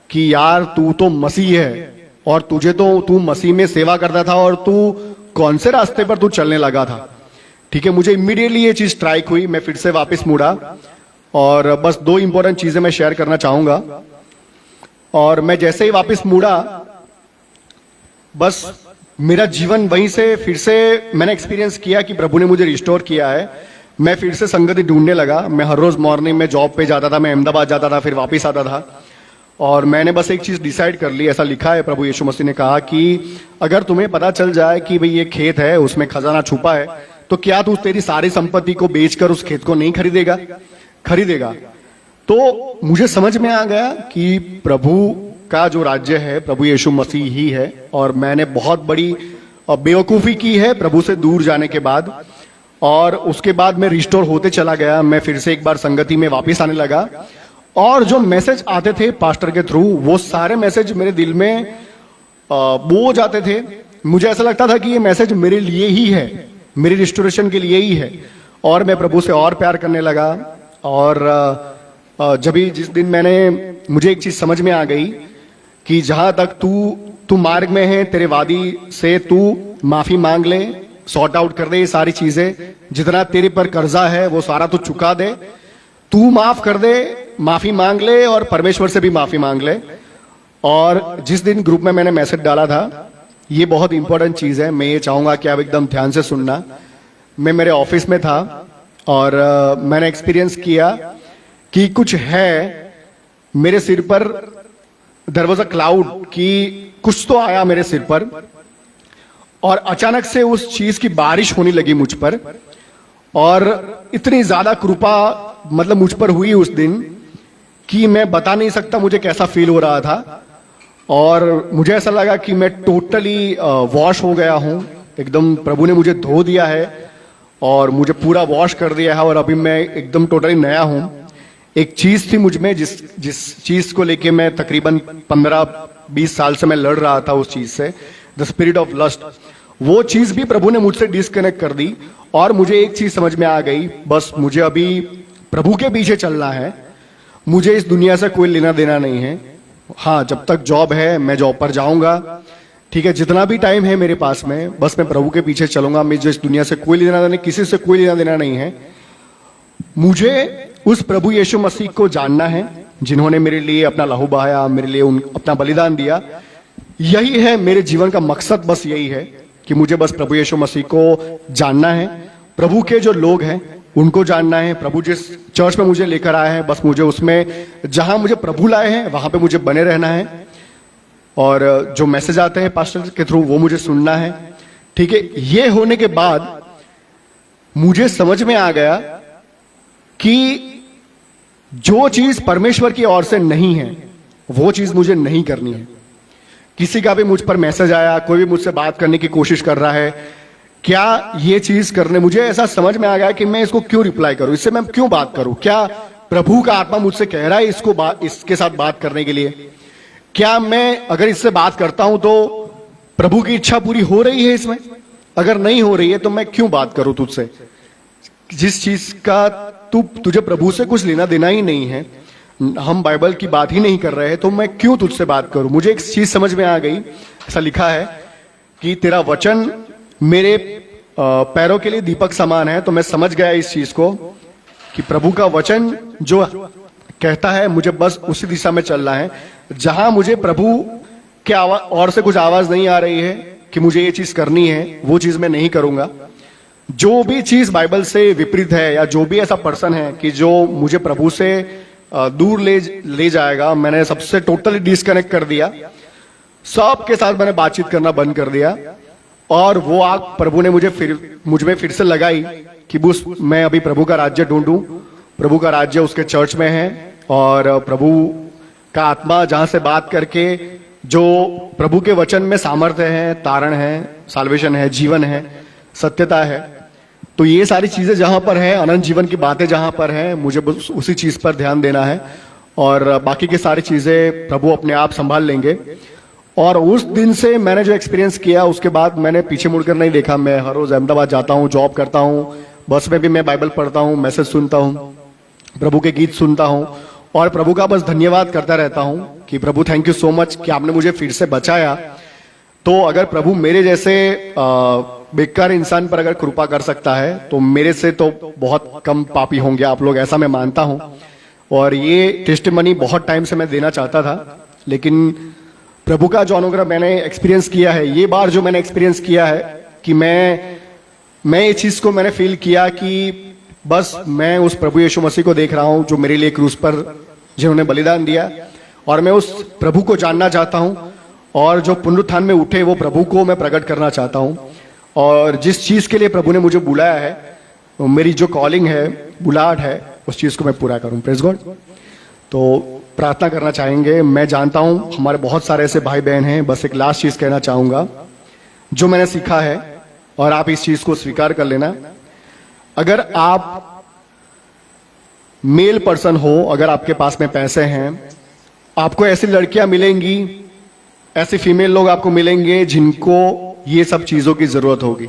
A: कि यार तू तो मसीह है और तू मसीह में सेवा करता था और तू कौन से रास्ते पर तू चलने लगा था, ठीक है। मुझे इमीडिएटली ये चीज स्ट्राइक हुई। मैं फिर से वापस मुड़ा और बस 2 इंपॉर्टेंट चीजें मैं शेयर करना चाहूंगा। और मैं जैसे ही वापस मुड़ा, बस मेरा जीवन वहीं से फिर से मैंने एक्सपीरियंस किया कि प्रभु ने मुझे रिस्टोर किया है। मैं फिर से संगति ढूंढने लगा। मैं हर रोज मॉर्निंग में जॉब पे जाता था, मैं अहमदाबाद जाता था, फिर वापस आता था। और मैंने बस एक चीज डिसाइड कर ली, ऐसा लिखा है, प्रभु यीशु मसीह ने कहा कि अगर तुम्हें पता चल जाए कि भाई ये खेत है, उसमें खजाना छुपा है, तो क्या तू तेरी सारी संपत्ति को बेचकर उस खेत को नहीं खरीदेगा। तो मुझे समझ में आ गया कि प्रभु का जो राज्य है प्रभु यीशु मसीह ही है। और मैंने बहुत बड़ी बेवकूफी की है प्रभु से दूर जाने के बाद। और उसके बाद मैं रिस्टोर होते चला गया। मैं फिर से एक बार संगति में वापस आने लगा और जो मैसेज आते थे पास्टर के थ्रू, वो सारे मैसेज मेरे दिल में बो हो जाते थे। मुझे ऐसा लगता था कि ये मैसेज मेरे लिए ही है, मेरी रिस्टोरेशन के लिए ही है। और मैं प्रभु से और प्यार करने लगा। और जिस दिन मुझे एक चीज समझ में आ गई कि जहां तक तू मार्ग में है, तेरे वादी से तू माफी मांग ले, सॉर्ट आउट कर दे ये सारी चीजें। जितना तेरे पर कर्जा है वो सारा तू चुका दे, तू माफ कर दे, माफी मांग ले और परमेश्वर से भी माफी मांग ले। और जिस दिन ग्रुप में मैंने मैसेज डाला था, ये बहुत इंपॉर्टेंट चीज है, मैं ये चाहूंगा कि आप एकदम ध्यान से सुनना। मैं मेरे ऑफिस में था और मैंने एक्सपीरियंस किया कि कुछ है मेरे सिर पर, देयर वाज अ क्लाउड, कि कुछ तो आया मेरे सिर पर और अचानक से उस चीज की बारिश होने लगी मुझ पर। और इतनी ज्यादा कृपा मतलब मुझ पर हुई उस दिन कि मैं बता नहीं सकता मुझे कैसा फील हो रहा था। और मुझे ऐसा लगा कि मैं टोटली वॉश हो गया हूँ, एकदम प्रभु ने मुझे धो दिया है और मुझे पूरा वॉश कर दिया है और अभी मैं एकदम टोटली नया हूँ। एक चीज थी मुझ में जिस चीज को लेके मैं तकरीबन 15-20 साल से मैं लड़ रहा था उस चीज से, द स्पिरिट ऑफ लस्ट, वो चीज भी प्रभु ने मुझसे डिस्कनेक्ट कर दी और मुझे एक चीज समझ में आ गई, बस मुझे अभी प्रभु के पीछे चलना है, मुझे इस दुनिया से कोई लेना देना नहीं है। हाँ, जब तक जॉब है मैं जॉब पर जाऊंगा, ठीक है, जितना भी टाइम है मेरे पास में बस मैं प्रभु के पीछे चलूंगा। मुझे इस दुनिया से कोई लेना देना, किसी से कोई लेना देना नहीं है। मुझे उस प्रभु यीशु मसीह को जानना है जिन्होंने मेरे लिए अपना लहू बहाया, मेरे लिए अपना बलिदान दिया। यही है मेरे जीवन का मकसद, बस यही है कि मुझे बस प्रभु यीशु मसीह को जानना है, प्रभु के जो लोग हैं उनको जानना है, प्रभु जिस चर्च में मुझे लेकर आए हैं बस मुझे उसमें, जहां मुझे प्रभु लाए हैं वहां पे मुझे बने रहना है और जो मैसेज आते हैं पास्टर के थ्रू वो मुझे सुनना है, ठीक है। ये होने के बाद मुझे समझ में आ गया कि जो चीज परमेश्वर की ओर से नहीं है वो चीज मुझे नहीं करनी है। किसी का भी मुझ पर मैसेज आया, कोई भी मुझसे बात करने की कोशिश कर रहा है, क्या ये चीज करने, मुझे ऐसा समझ में आ गया कि मैं इसको क्यों रिप्लाई करूं, इससे मैं क्यों बात करूं, क्या प्रभु का आत्मा मुझसे कह रहा है इसके साथ बात करने के लिए, क्या मैं अगर इससे बात करता हूं तो प्रभु की इच्छा पूरी हो रही है इसमें, अगर नहीं हो रही है तो मैं क्यों बात करूं तुझसे, जिस चीज का तुझे प्रभु से कुछ लेना देना ही नहीं है, हम बाइबल की बात ही नहीं कर रहे हैं, तो मैं क्यों तुझसे बात करूं। मुझे एक चीज समझ में आ गई, ऐसा लिखा है कि तेरा वचन मेरे पैरों के लिए दीपक समान है। तो मैं समझ गया इस चीज को कि प्रभु का वचन जो कहता है मुझे बस उसी दिशा में चलना है, जहां मुझे प्रभु के और से कुछ आवाज नहीं आ रही है कि मुझे ये चीज करनी है, वो चीज मैं नहीं करूंगा। जो भी चीज बाइबल से विपरीत है या जो भी ऐसा पर्सन है कि जो मुझे प्रभु से दूर ले जाएगा, मैंने सबसे टोटली डिस्कनेक्ट कर दिया, सबके साथ मैंने बातचीत करना बंद कर दिया और वो आग प्रभु ने मुझ में फिर से लगाई कि बस मैं अभी प्रभु का राज्य ढूंढूं। प्रभु का राज्य उसके चर्च में है और प्रभु का आत्मा जहां से बात करके जो प्रभु के वचन में सामर्थ्य है, तारण है, साल्वेशन है, जीवन है, सत्यता है, तो ये सारी चीजें जहां पर है, अनंत जीवन की बातें जहां पर है, मुझे बस उसी चीज पर ध्यान देना है और बाकी की सारी चीजें प्रभु अपने आप संभाल लेंगे। और उस दिन से मैंने जो एक्सपीरियंस किया उसके बाद मैंने पीछे मुड़कर नहीं देखा। मैं हर रोज अहमदाबाद जाता हूँ, जॉब करता हूँ, बस में भी मैं बाइबल पढ़ता हूँ, मैसेज सुनता हूँ, प्रभु के गीत सुनता हूँ और प्रभु का बस धन्यवाद करता रहता हूँ कि प्रभु थैंक यू सो मच कि आपने मुझे फिर से बचाया। तो अगर प्रभु मेरे जैसे बेकार इंसान पर अगर कृपा कर सकता है तो मेरे से तो बहुत कम पापी होंगे आप लोग, ऐसा मैं मानता हूं। और ये टेस्टिमनी बहुत टाइम से मैं देना चाहता था, लेकिन प्रभु का जो अनुग्रह मैंने एक्सपीरियंस किया है, ये बार जो मैंने एक्सपीरियंस किया है कि मैं ये चीज को मैंने फील किया कि बस मैं उस प्रभु यीशु मसीह को देख रहा हूं जो मेरे लिए क्रूस पर जिन्होंने बलिदान दिया, और मैं उस प्रभु को जानना चाहता हूं और जो पुनरुत्थान में उठे वो प्रभु को मैं प्रकट करना चाहता हूं। और जिस चीज के लिए प्रभु ने मुझे बुलाया है, तो मेरी जो कॉलिंग है, बुलाहट है, उस चीज को मैं पूरा करूं। Praise God. तो प्रार्थना करना चाहेंगे। मैं जानता हूं हमारे बहुत सारे ऐसे भाई बहन हैं। बस एक लास्ट चीज कहना चाहूंगा जो मैंने सीखा है, और आप इस चीज को स्वीकार कर लेना। अगर आप मेल पर्सन हो, अगर आपके पास में पैसे हैं, आपको ऐसी लड़कियां मिलेंगी, ऐसे फीमेल लोग आपको मिलेंगे जिनको ये सब चीजों की जरूरत होगी।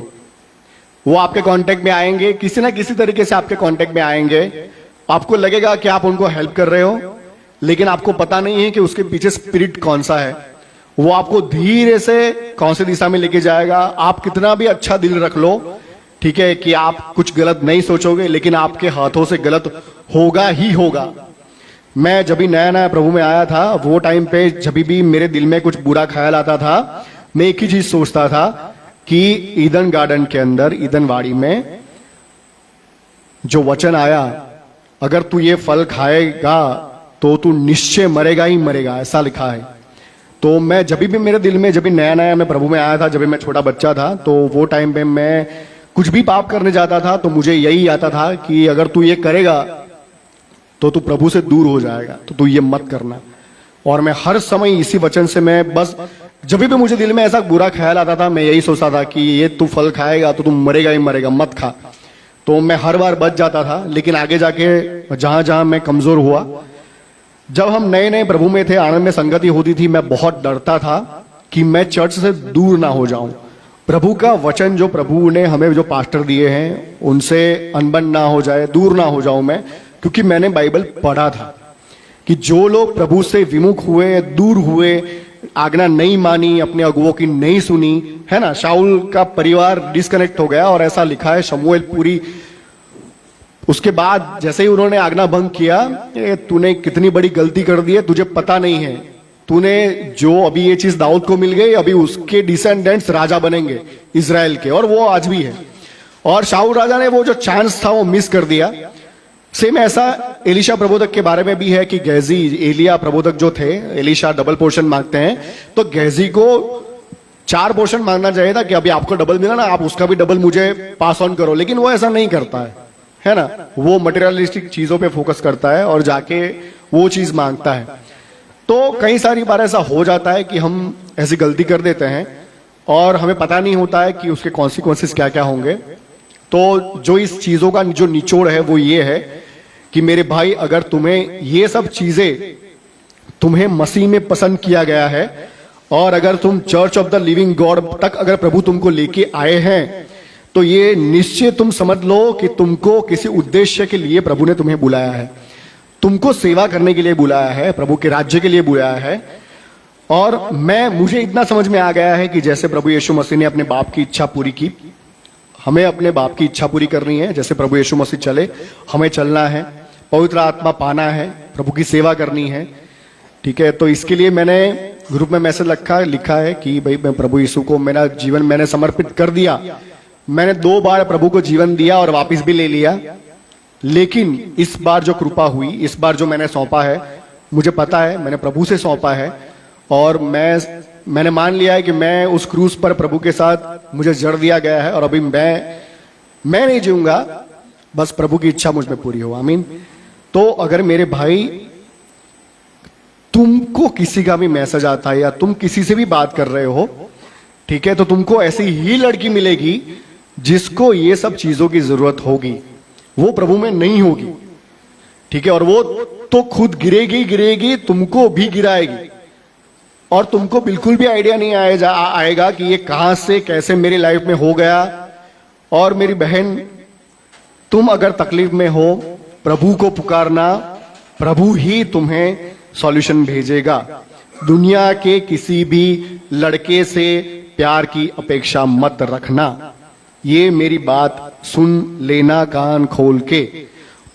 A: वो आपके कांटेक्ट में आएंगे, किसी ना किसी तरीके से आपके कांटेक्ट में आएंगे। आपको लगेगा कि आप उनको हेल्प कर रहे हो, लेकिन आपको पता नहीं है कि उसके पीछे स्पिरिट कौन सा है। वो आपको धीरे से कौन सी दिशा में लेके जाएगा। आप कितना भी अच्छा दिल रख लो, ठीक है, कि आप कुछ गलत नहीं सोचोगे, लेकिन आपके हाथों से गलत होगा ही होगा। मैं जब भी नया नया प्रभु में आया था, वो टाइम पे जब भी मेरे दिल में कुछ बुरा ख्याल आता था, मैं एक ही चीज सोचता था कि ईदन गार्डन के अंदर, ईदन वाड़ी में जो वचन आया, अगर तू ये फल खाएगा तो तू निश्चय मरेगा ही मरेगा, ऐसा लिखा है। तो मैं जब भी मेरे दिल में, जब भी नया नया मैं प्रभु में आया था, जब भी मैं छोटा बच्चा था, तो वो टाइम पे मैं कुछ भी पाप करने जाता था तो मुझे यही आता था कि अगर तू ये करेगा तो तू प्रभु से दूर हो जाएगा, तो तू ये मत करना। और मैं हर समय इसी वचन से मैं बस जब भी मुझे दिल में ऐसा बुरा ख्याल आता था, मैं यही सोचता था कि ये तू फल खाएगा तो तू मरेगा ही मरेगा, मत खा। तो मैं हर बार बच जाता था। लेकिन आगे जाके जहां जहां मैं कमजोर हुआ, जब हम नए नए प्रभु में थे, आनंद में संगति होती थी, मैं बहुत डरता था कि मैं चर्च से दूर ना हो जाऊं। प्रभु का वचन जो प्रभु ने हमें जो पास्टर दिए हैं उनसे अनबन ना हो जाए, दूर ना हो जाऊं मैं, क्योंकि मैंने बाइबल पढ़ा था कि जो लोग प्रभु से विमुख हुए, दूर हुए, आज्ञा नहीं मानी, अपने अगुओं की नहीं सुनी, है ना, शाऊल का परिवार डिस्कनेक्ट हो गया। और ऐसा लिखा है शमूएल पूरी, उसके बाद जैसे ही उन्होंने आज्ञा भंग किया, तूने कितनी बड़ी गलती कर दी है, तुझे पता नहीं है, तूने जो अभी ये चीज दाऊद को मिल गई, अभी उसके डिसेंडेंट्स राजा बनेंगे इजराइल के, और वो आज भी है। और शाऊल राजा ने वो जो चांस था वो मिस कर दिया। सेम ऐसा एलिशा प्रबोधक के बारे में भी है कि गेहजी, एलिया प्रबोधक जो थे, एलिशा डबल पोर्शन मांगते हैं, तो गेहजी को 4 पोर्शन मांगना चाहिए था कि अभी आपको डबल मिला ना, आप उसका भी डबल मुझे पास ऑन करो। लेकिन वो ऐसा नहीं करता है ना, वो मटेरियलिस्टिक चीजों पे फोकस करता है और जाके वो चीज मांगता है। तो कई सारी बार ऐसा हो जाता है कि हम ऐसी गलती कर देते हैं और हमें पता नहीं होता है कि उसके कॉन्सिक्वेंसेस क्या क्या होंगे। तो जो इस चीजों का जो निचोड़ है वो ये है कि मेरे भाई, अगर तुम्हें ये सब चीजें तुम्हें मसीह में पसंद किया गया है और अगर तुम church of the living God तक अगर प्रभु तुमको लेके आए हैं, तो ये निश्चय तुम समझ लो कि तुमको किसी उद्देश्य के लिए प्रभु ने तुम्हें बुलाया है, तुमको सेवा करने के लिए बुलाया है, प्रभु के राज्य के लिए बुलाया है। और मुझे इतना समझ में आ गया है कि जैसे प्रभु यीशु मसीह ने अपने बाप की इच्छा पूरी की, हमें अपने बाप की इच्छा पूरी करनी है। जैसे प्रभु यीशु मसीह चले, हमें चलना है, पवित्र आत्मा पाना है, प्रभु की सेवा करनी है, ठीक है। तो इसके लिए मैंने ग्रुप में मैसेज लिखा है कि भाई मैं प्रभु यीशु को मेरा जीवन मैंने समर्पित कर दिया। मैंने 2 बार प्रभु को जीवन दिया और वापस भी ले लिया, लेकिन इस बार जो कृपा हुई, इस बार जो मैंने सौंपा है, मुझे पता है मैंने प्रभु से सौंपा है। और मैंने मान लिया है कि मैं उस क्रूज पर प्रभु के साथ मुझे जड़ दिया गया है और अभी मैं नहीं जीऊंगा, बस प्रभु की इच्छा मुझ में पूरी हो, आमीन। तो अगर मेरे भाई तुमको किसी का भी मैसेज आता है या तुम किसी से भी बात कर रहे हो, ठीक है, तो तुमको ऐसी ही लड़की मिलेगी जिसको ये सब चीजों की जरूरत होगी, वो प्रभु में नहीं होगी, ठीक है। और वो तो खुद गिरेगी, तुमको भी गिराएगी और तुमको बिल्कुल भी आइडिया नहीं आएगा कि ये कहां से कैसे मेरी लाइफ में हो गया। और मेरी बहन, तुम अगर तकलीफ में हो, प्रभु को पुकारना, प्रभु ही तुम्हें सॉल्यूशन भेजेगा। दुनिया के किसी भी लड़के से प्यार की अपेक्षा मत रखना। ये मेरी बात सुन लेना कान खोल के।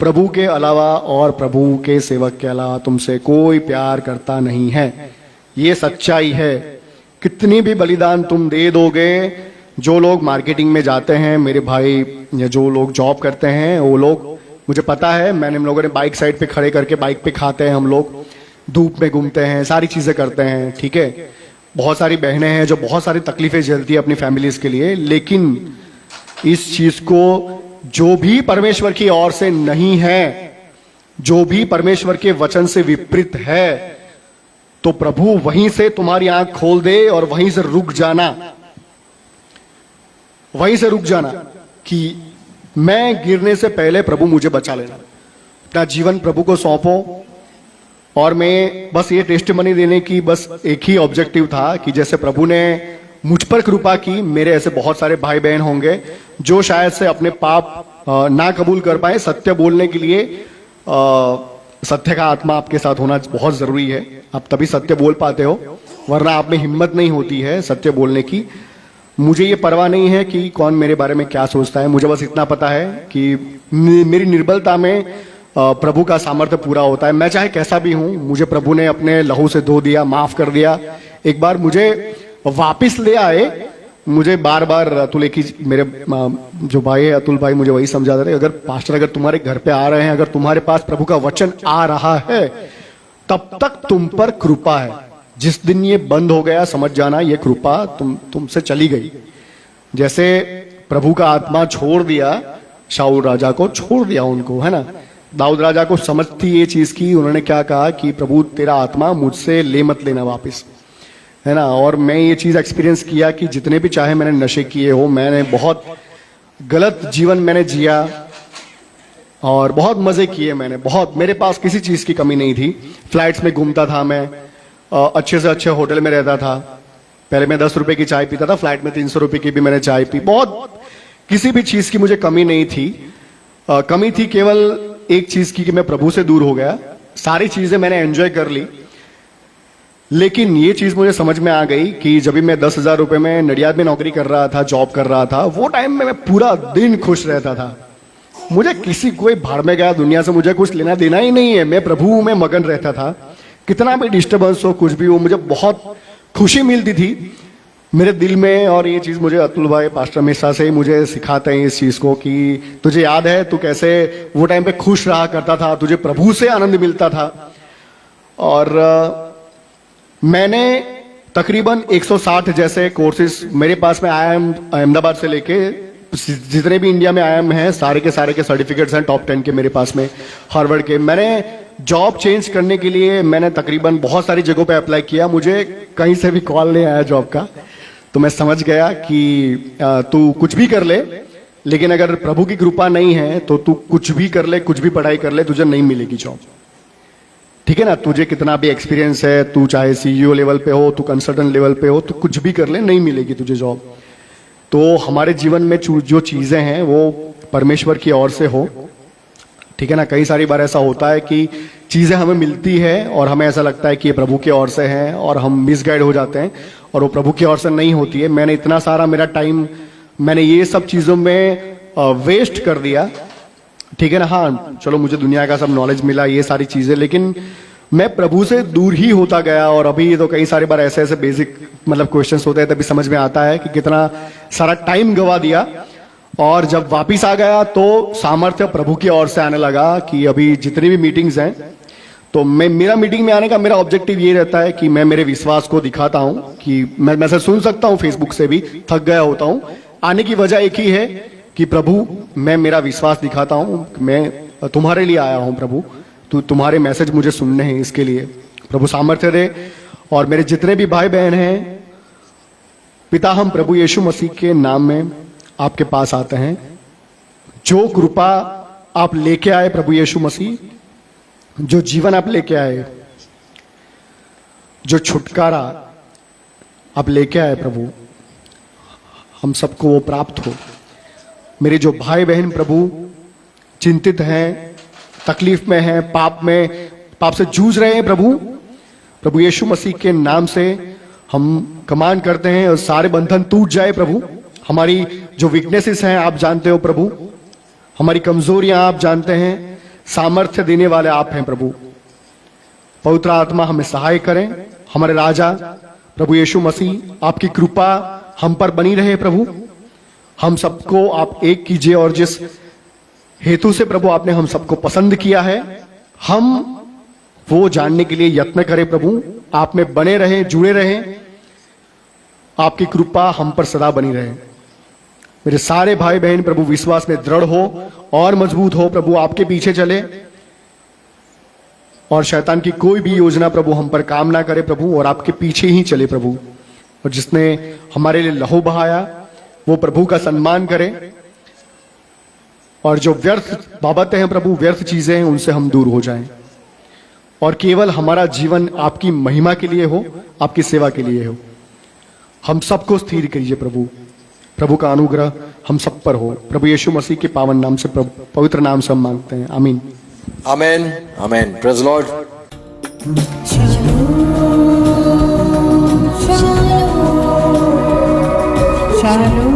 A: प्रभु के अलावा और प्रभु के सेवक के अलावा तुमसे कोई प्यार करता नहीं है, ये सच्चाई है। कितनी भी बलिदान तुम दे दोगे, जो लोग मार्केटिंग में जाते हैं मेरे भाई, या जो लोग जॉब करते हैं, वो लोग, मुझे पता है, मैंने हम लोगों ने बाइक साइड पे खड़े करके बाइक पे खाते हैं, हम लोग धूप में घूमते हैं, सारी चीजें करते हैं, ठीक है। बहुत सारी बहनें हैं जो बहुत सारी तकलीफें झेलती है अपनी फैमिलीज के लिए, लेकिन इस चीज को जो भी परमेश्वर की ओर से नहीं है, जो भी परमेश्वर के वचन से विपरीत है, तो प्रभु वहीं से तुम्हारी आंख खोल दे और वहीं से रुक जाना कि मैं गिरने से पहले प्रभु मुझे बचा लेना। अपना जीवन प्रभु को सौंपो। और मैं बस ये टेस्टिमनी देने की बस एक ही ऑब्जेक्टिव था कि जैसे प्रभु ने मुझ पर कृपा की, मेरे ऐसे बहुत सारे भाई बहन होंगे जो शायद से अपने पाप ना कबूल कर पाए। सत्य बोलने के लिए सत्य का आत्मा आपके साथ होना बहुत जरूरी है, आप तभी सत्य बोल पाते हो, वरना आप में हिम्मत नहीं होती है सत्य बोलने की। मुझे ये परवाह नहीं है कि कौन मेरे बारे में क्या सोचता है, मुझे बस इतना पता है कि मेरी निर्बलता में प्रभु का सामर्थ्य पूरा होता है। मैं चाहे कैसा भी हूं, मुझे प्रभु ने अपने लहू से धो दिया, माफ कर दिया। एक बार मुझे वापिस ले आए। मुझे बार बार अतुल, एक ही मेरे जो भाई है अतुल भाई, मुझे वही समझाते थे, अगर पास्टर अगर तुम्हारे घर पे आ रहे हैं, अगर तुम्हारे पास प्रभु का वचन आ रहा है, तब तक तुम पर कृपा है। जिस दिन ये बंद हो गया, समझ जाना ये कृपा तुमसे चली गई। जैसे प्रभु का आत्मा छोड़ दिया, शाऊल राजा को छोड़ दिया उनको, है ना, दाऊद राजा को समझ थी ये चीज की, उन्होंने क्या कहा कि प्रभु तेरा आत्मा मुझसे ले मत लेना वापस, है ना। और मैं ये चीज एक्सपीरियंस किया कि जितने भी चाहे मैंने नशे किए हो, मैंने बहुत गलत जीवन मैंने जिया और बहुत मजे किए मैंने, बहुत, मेरे पास किसी चीज की कमी नहीं थी। फ्लाइट्स में घूमता था मैं, अच्छे से अच्छे होटल में रहता था। पहले मैं 10 रुपए की चाय पीता था, फ्लाइट में 300 रुपए की भी मैंने चाय पी। बहुत किसी भी चीज की मुझे कमी नहीं थी। कमी थी केवल एक चीज की कि मैं प्रभु से दूर हो गया। सारी चीजें मैंने एंजॉय कर ली, लेकिन ये चीज मुझे समझ में आ गई कि जब भी मैं 10,000 रुपए में नडियाद में नौकरी कर रहा था, जॉब कर रहा था, वो टाइम में मैं पूरा दिन खुश रहता था। मुझे किसी कोई भाड़ में गया दुनिया से, मुझे कुछ लेना देना ही नहीं है, मैं प्रभु में मगन रहता था। कितना भी डिस्टर्बेंस हो, कुछ भी हो, मुझे बहुत खुशी मिलती थी मेरे दिल में। और ये चीज मुझे अतुल भाई पास्टर मिश्रा से ही मुझे सिखाते हैं इस चीज को कि तुझे याद है तू कैसे वो टाइम पे खुश रहा करता था, तुझे प्रभु से आनंद मिलता था। और मैंने तकरीबन 160 जैसे कोर्सेज मेरे पास में IIM अहमदाबाद से लेके जितने भी इंडिया में IIM हैं, सारे के सर्टिफिकेट्स हैं टॉप 10 के मेरे पास में, हार्वर्ड के। मैंने जॉब चेंज करने के लिए मैंने तकरीबन बहुत सारी जगहों पे अप्लाई किया, मुझे कहीं से भी कॉल नहीं आया जॉब का। तो मैं समझ गया कि तू कुछ भी कर ले, लेकिन अगर प्रभु की कृपा नहीं है तो तू कुछ भी कर ले, कुछ भी पढ़ाई कर ले, तुझे नहीं मिलेगी जॉब। ठीक है ना, तुझे कितना भी एक्सपीरियंस है, तू चाहे CEO लेवल पे हो, तू कंसल्टेंट लेवल पे हो, तू कुछ भी कर ले, नहीं मिलेगी तुझे जॉब। तो हमारे जीवन में जो चीजें हैं वो परमेश्वर की ओर से हो। ठीक है ना, कई सारी बार ऐसा होता है कि चीजें हमें मिलती है और हमें ऐसा लगता है कि ये प्रभु की ओर से है और हम मिसगाइड हो जाते हैं, और वो प्रभु की ओर से नहीं होती है। मैंने इतना सारा मेरा टाइम मैंने ये सब चीजों में वेस्ट कर दिया। ठीक है ना, हाँ चलो मुझे दुनिया का सब नॉलेज मिला, ये सारी चीजें, लेकिन मैं प्रभु से दूर ही होता गया। और अभी तो कई सारी बार ऐसे ऐसे बेसिक मतलब क्वेश्चंस होते हैं, तभी समझ में आता है कि कितना सारा टाइम गवा दिया। और जब वापिस आ गया तो सामर्थ्य प्रभु की ओर से आने लगा कि अभी जितनी भी मीटिंग्स हैं, तो मेरा मीटिंग में आने का मेरा ऑब्जेक्टिव ये रहता है कि मैं मेरे विश्वास को दिखाता हूं कि मैं मैसेज सुन सकता हूं फेसबुक से भी, थक गया होता हूं। आने की वजह एक ही है कि प्रभु मैं मेरा विश्वास दिखाता हूं, मैं तुम्हारे लिए आया हूं प्रभु, तुम्हारे मैसेज मुझे सुनने हैं, इसके लिए प्रभु सामर्थ्य दे। और मेरे जितने भी भाई बहन हैं, पिता हम प्रभु यीशु मसीह के नाम में आपके पास आते हैं। जो कृपा आप लेके आए प्रभु यीशु मसीह, जो जीवन आप लेके आए, जो छुटकारा आप लेके आए प्रभु, हम सबको वो प्राप्त हो। मेरे जो भाई बहन प्रभु चिंतित हैं, तकलीफ में हैं, पाप से जूझ रहे हैं प्रभु यीशु मसीह के नाम से हम कमांड करते हैं और सारे बंधन टूट जाए प्रभु। हमारी जो वीकनेसेस हैं आप जानते हो प्रभु, हमारी कमजोरियां आप जानते हैं, सामर्थ्य देने वाले आप हैं प्रभु। पवित्र आत्मा हमें सहाय करें। हमारे राजा प्रभु यीशु मसीह, आपकी कृपा हम पर बनी रहे प्रभु। हम सबको आप एक कीजिए, और जिस हेतु से प्रभु आपने हम सबको पसंद किया है, हम वो जानने के लिए यत्न करें प्रभु। आप में बने रहें, जुड़े रहें, आपकी कृपा हम पर सदा बनी रहे। मेरे सारे भाई बहन प्रभु विश्वास में दृढ़ हो और मजबूत हो प्रभु, आपके पीछे चले, और शैतान की कोई भी योजना प्रभु हम पर काम ना करे प्रभु, और आपके पीछे ही चले प्रभु। और जिसने हमारे लिए लहू बहाया वो प्रभु का सम्मान करे, और जो व्यर्थ बाबतें हैं प्रभु, व्यर्थ चीजें हैं, उनसे हम दूर हो जाएं, और केवल हमारा जीवन आपकी महिमा के लिए हो, आपकी सेवा के लिए हो। हम सबको स्थिर कीजिए प्रभु। प्रभु का अनुग्रह हम सब पर हो, प्रभु यीशु मसीह के पावन नाम से, पवित्र नाम से हम मांगते हैं, आमीन।
B: Amen, amen. Praise lord.
C: Shalom.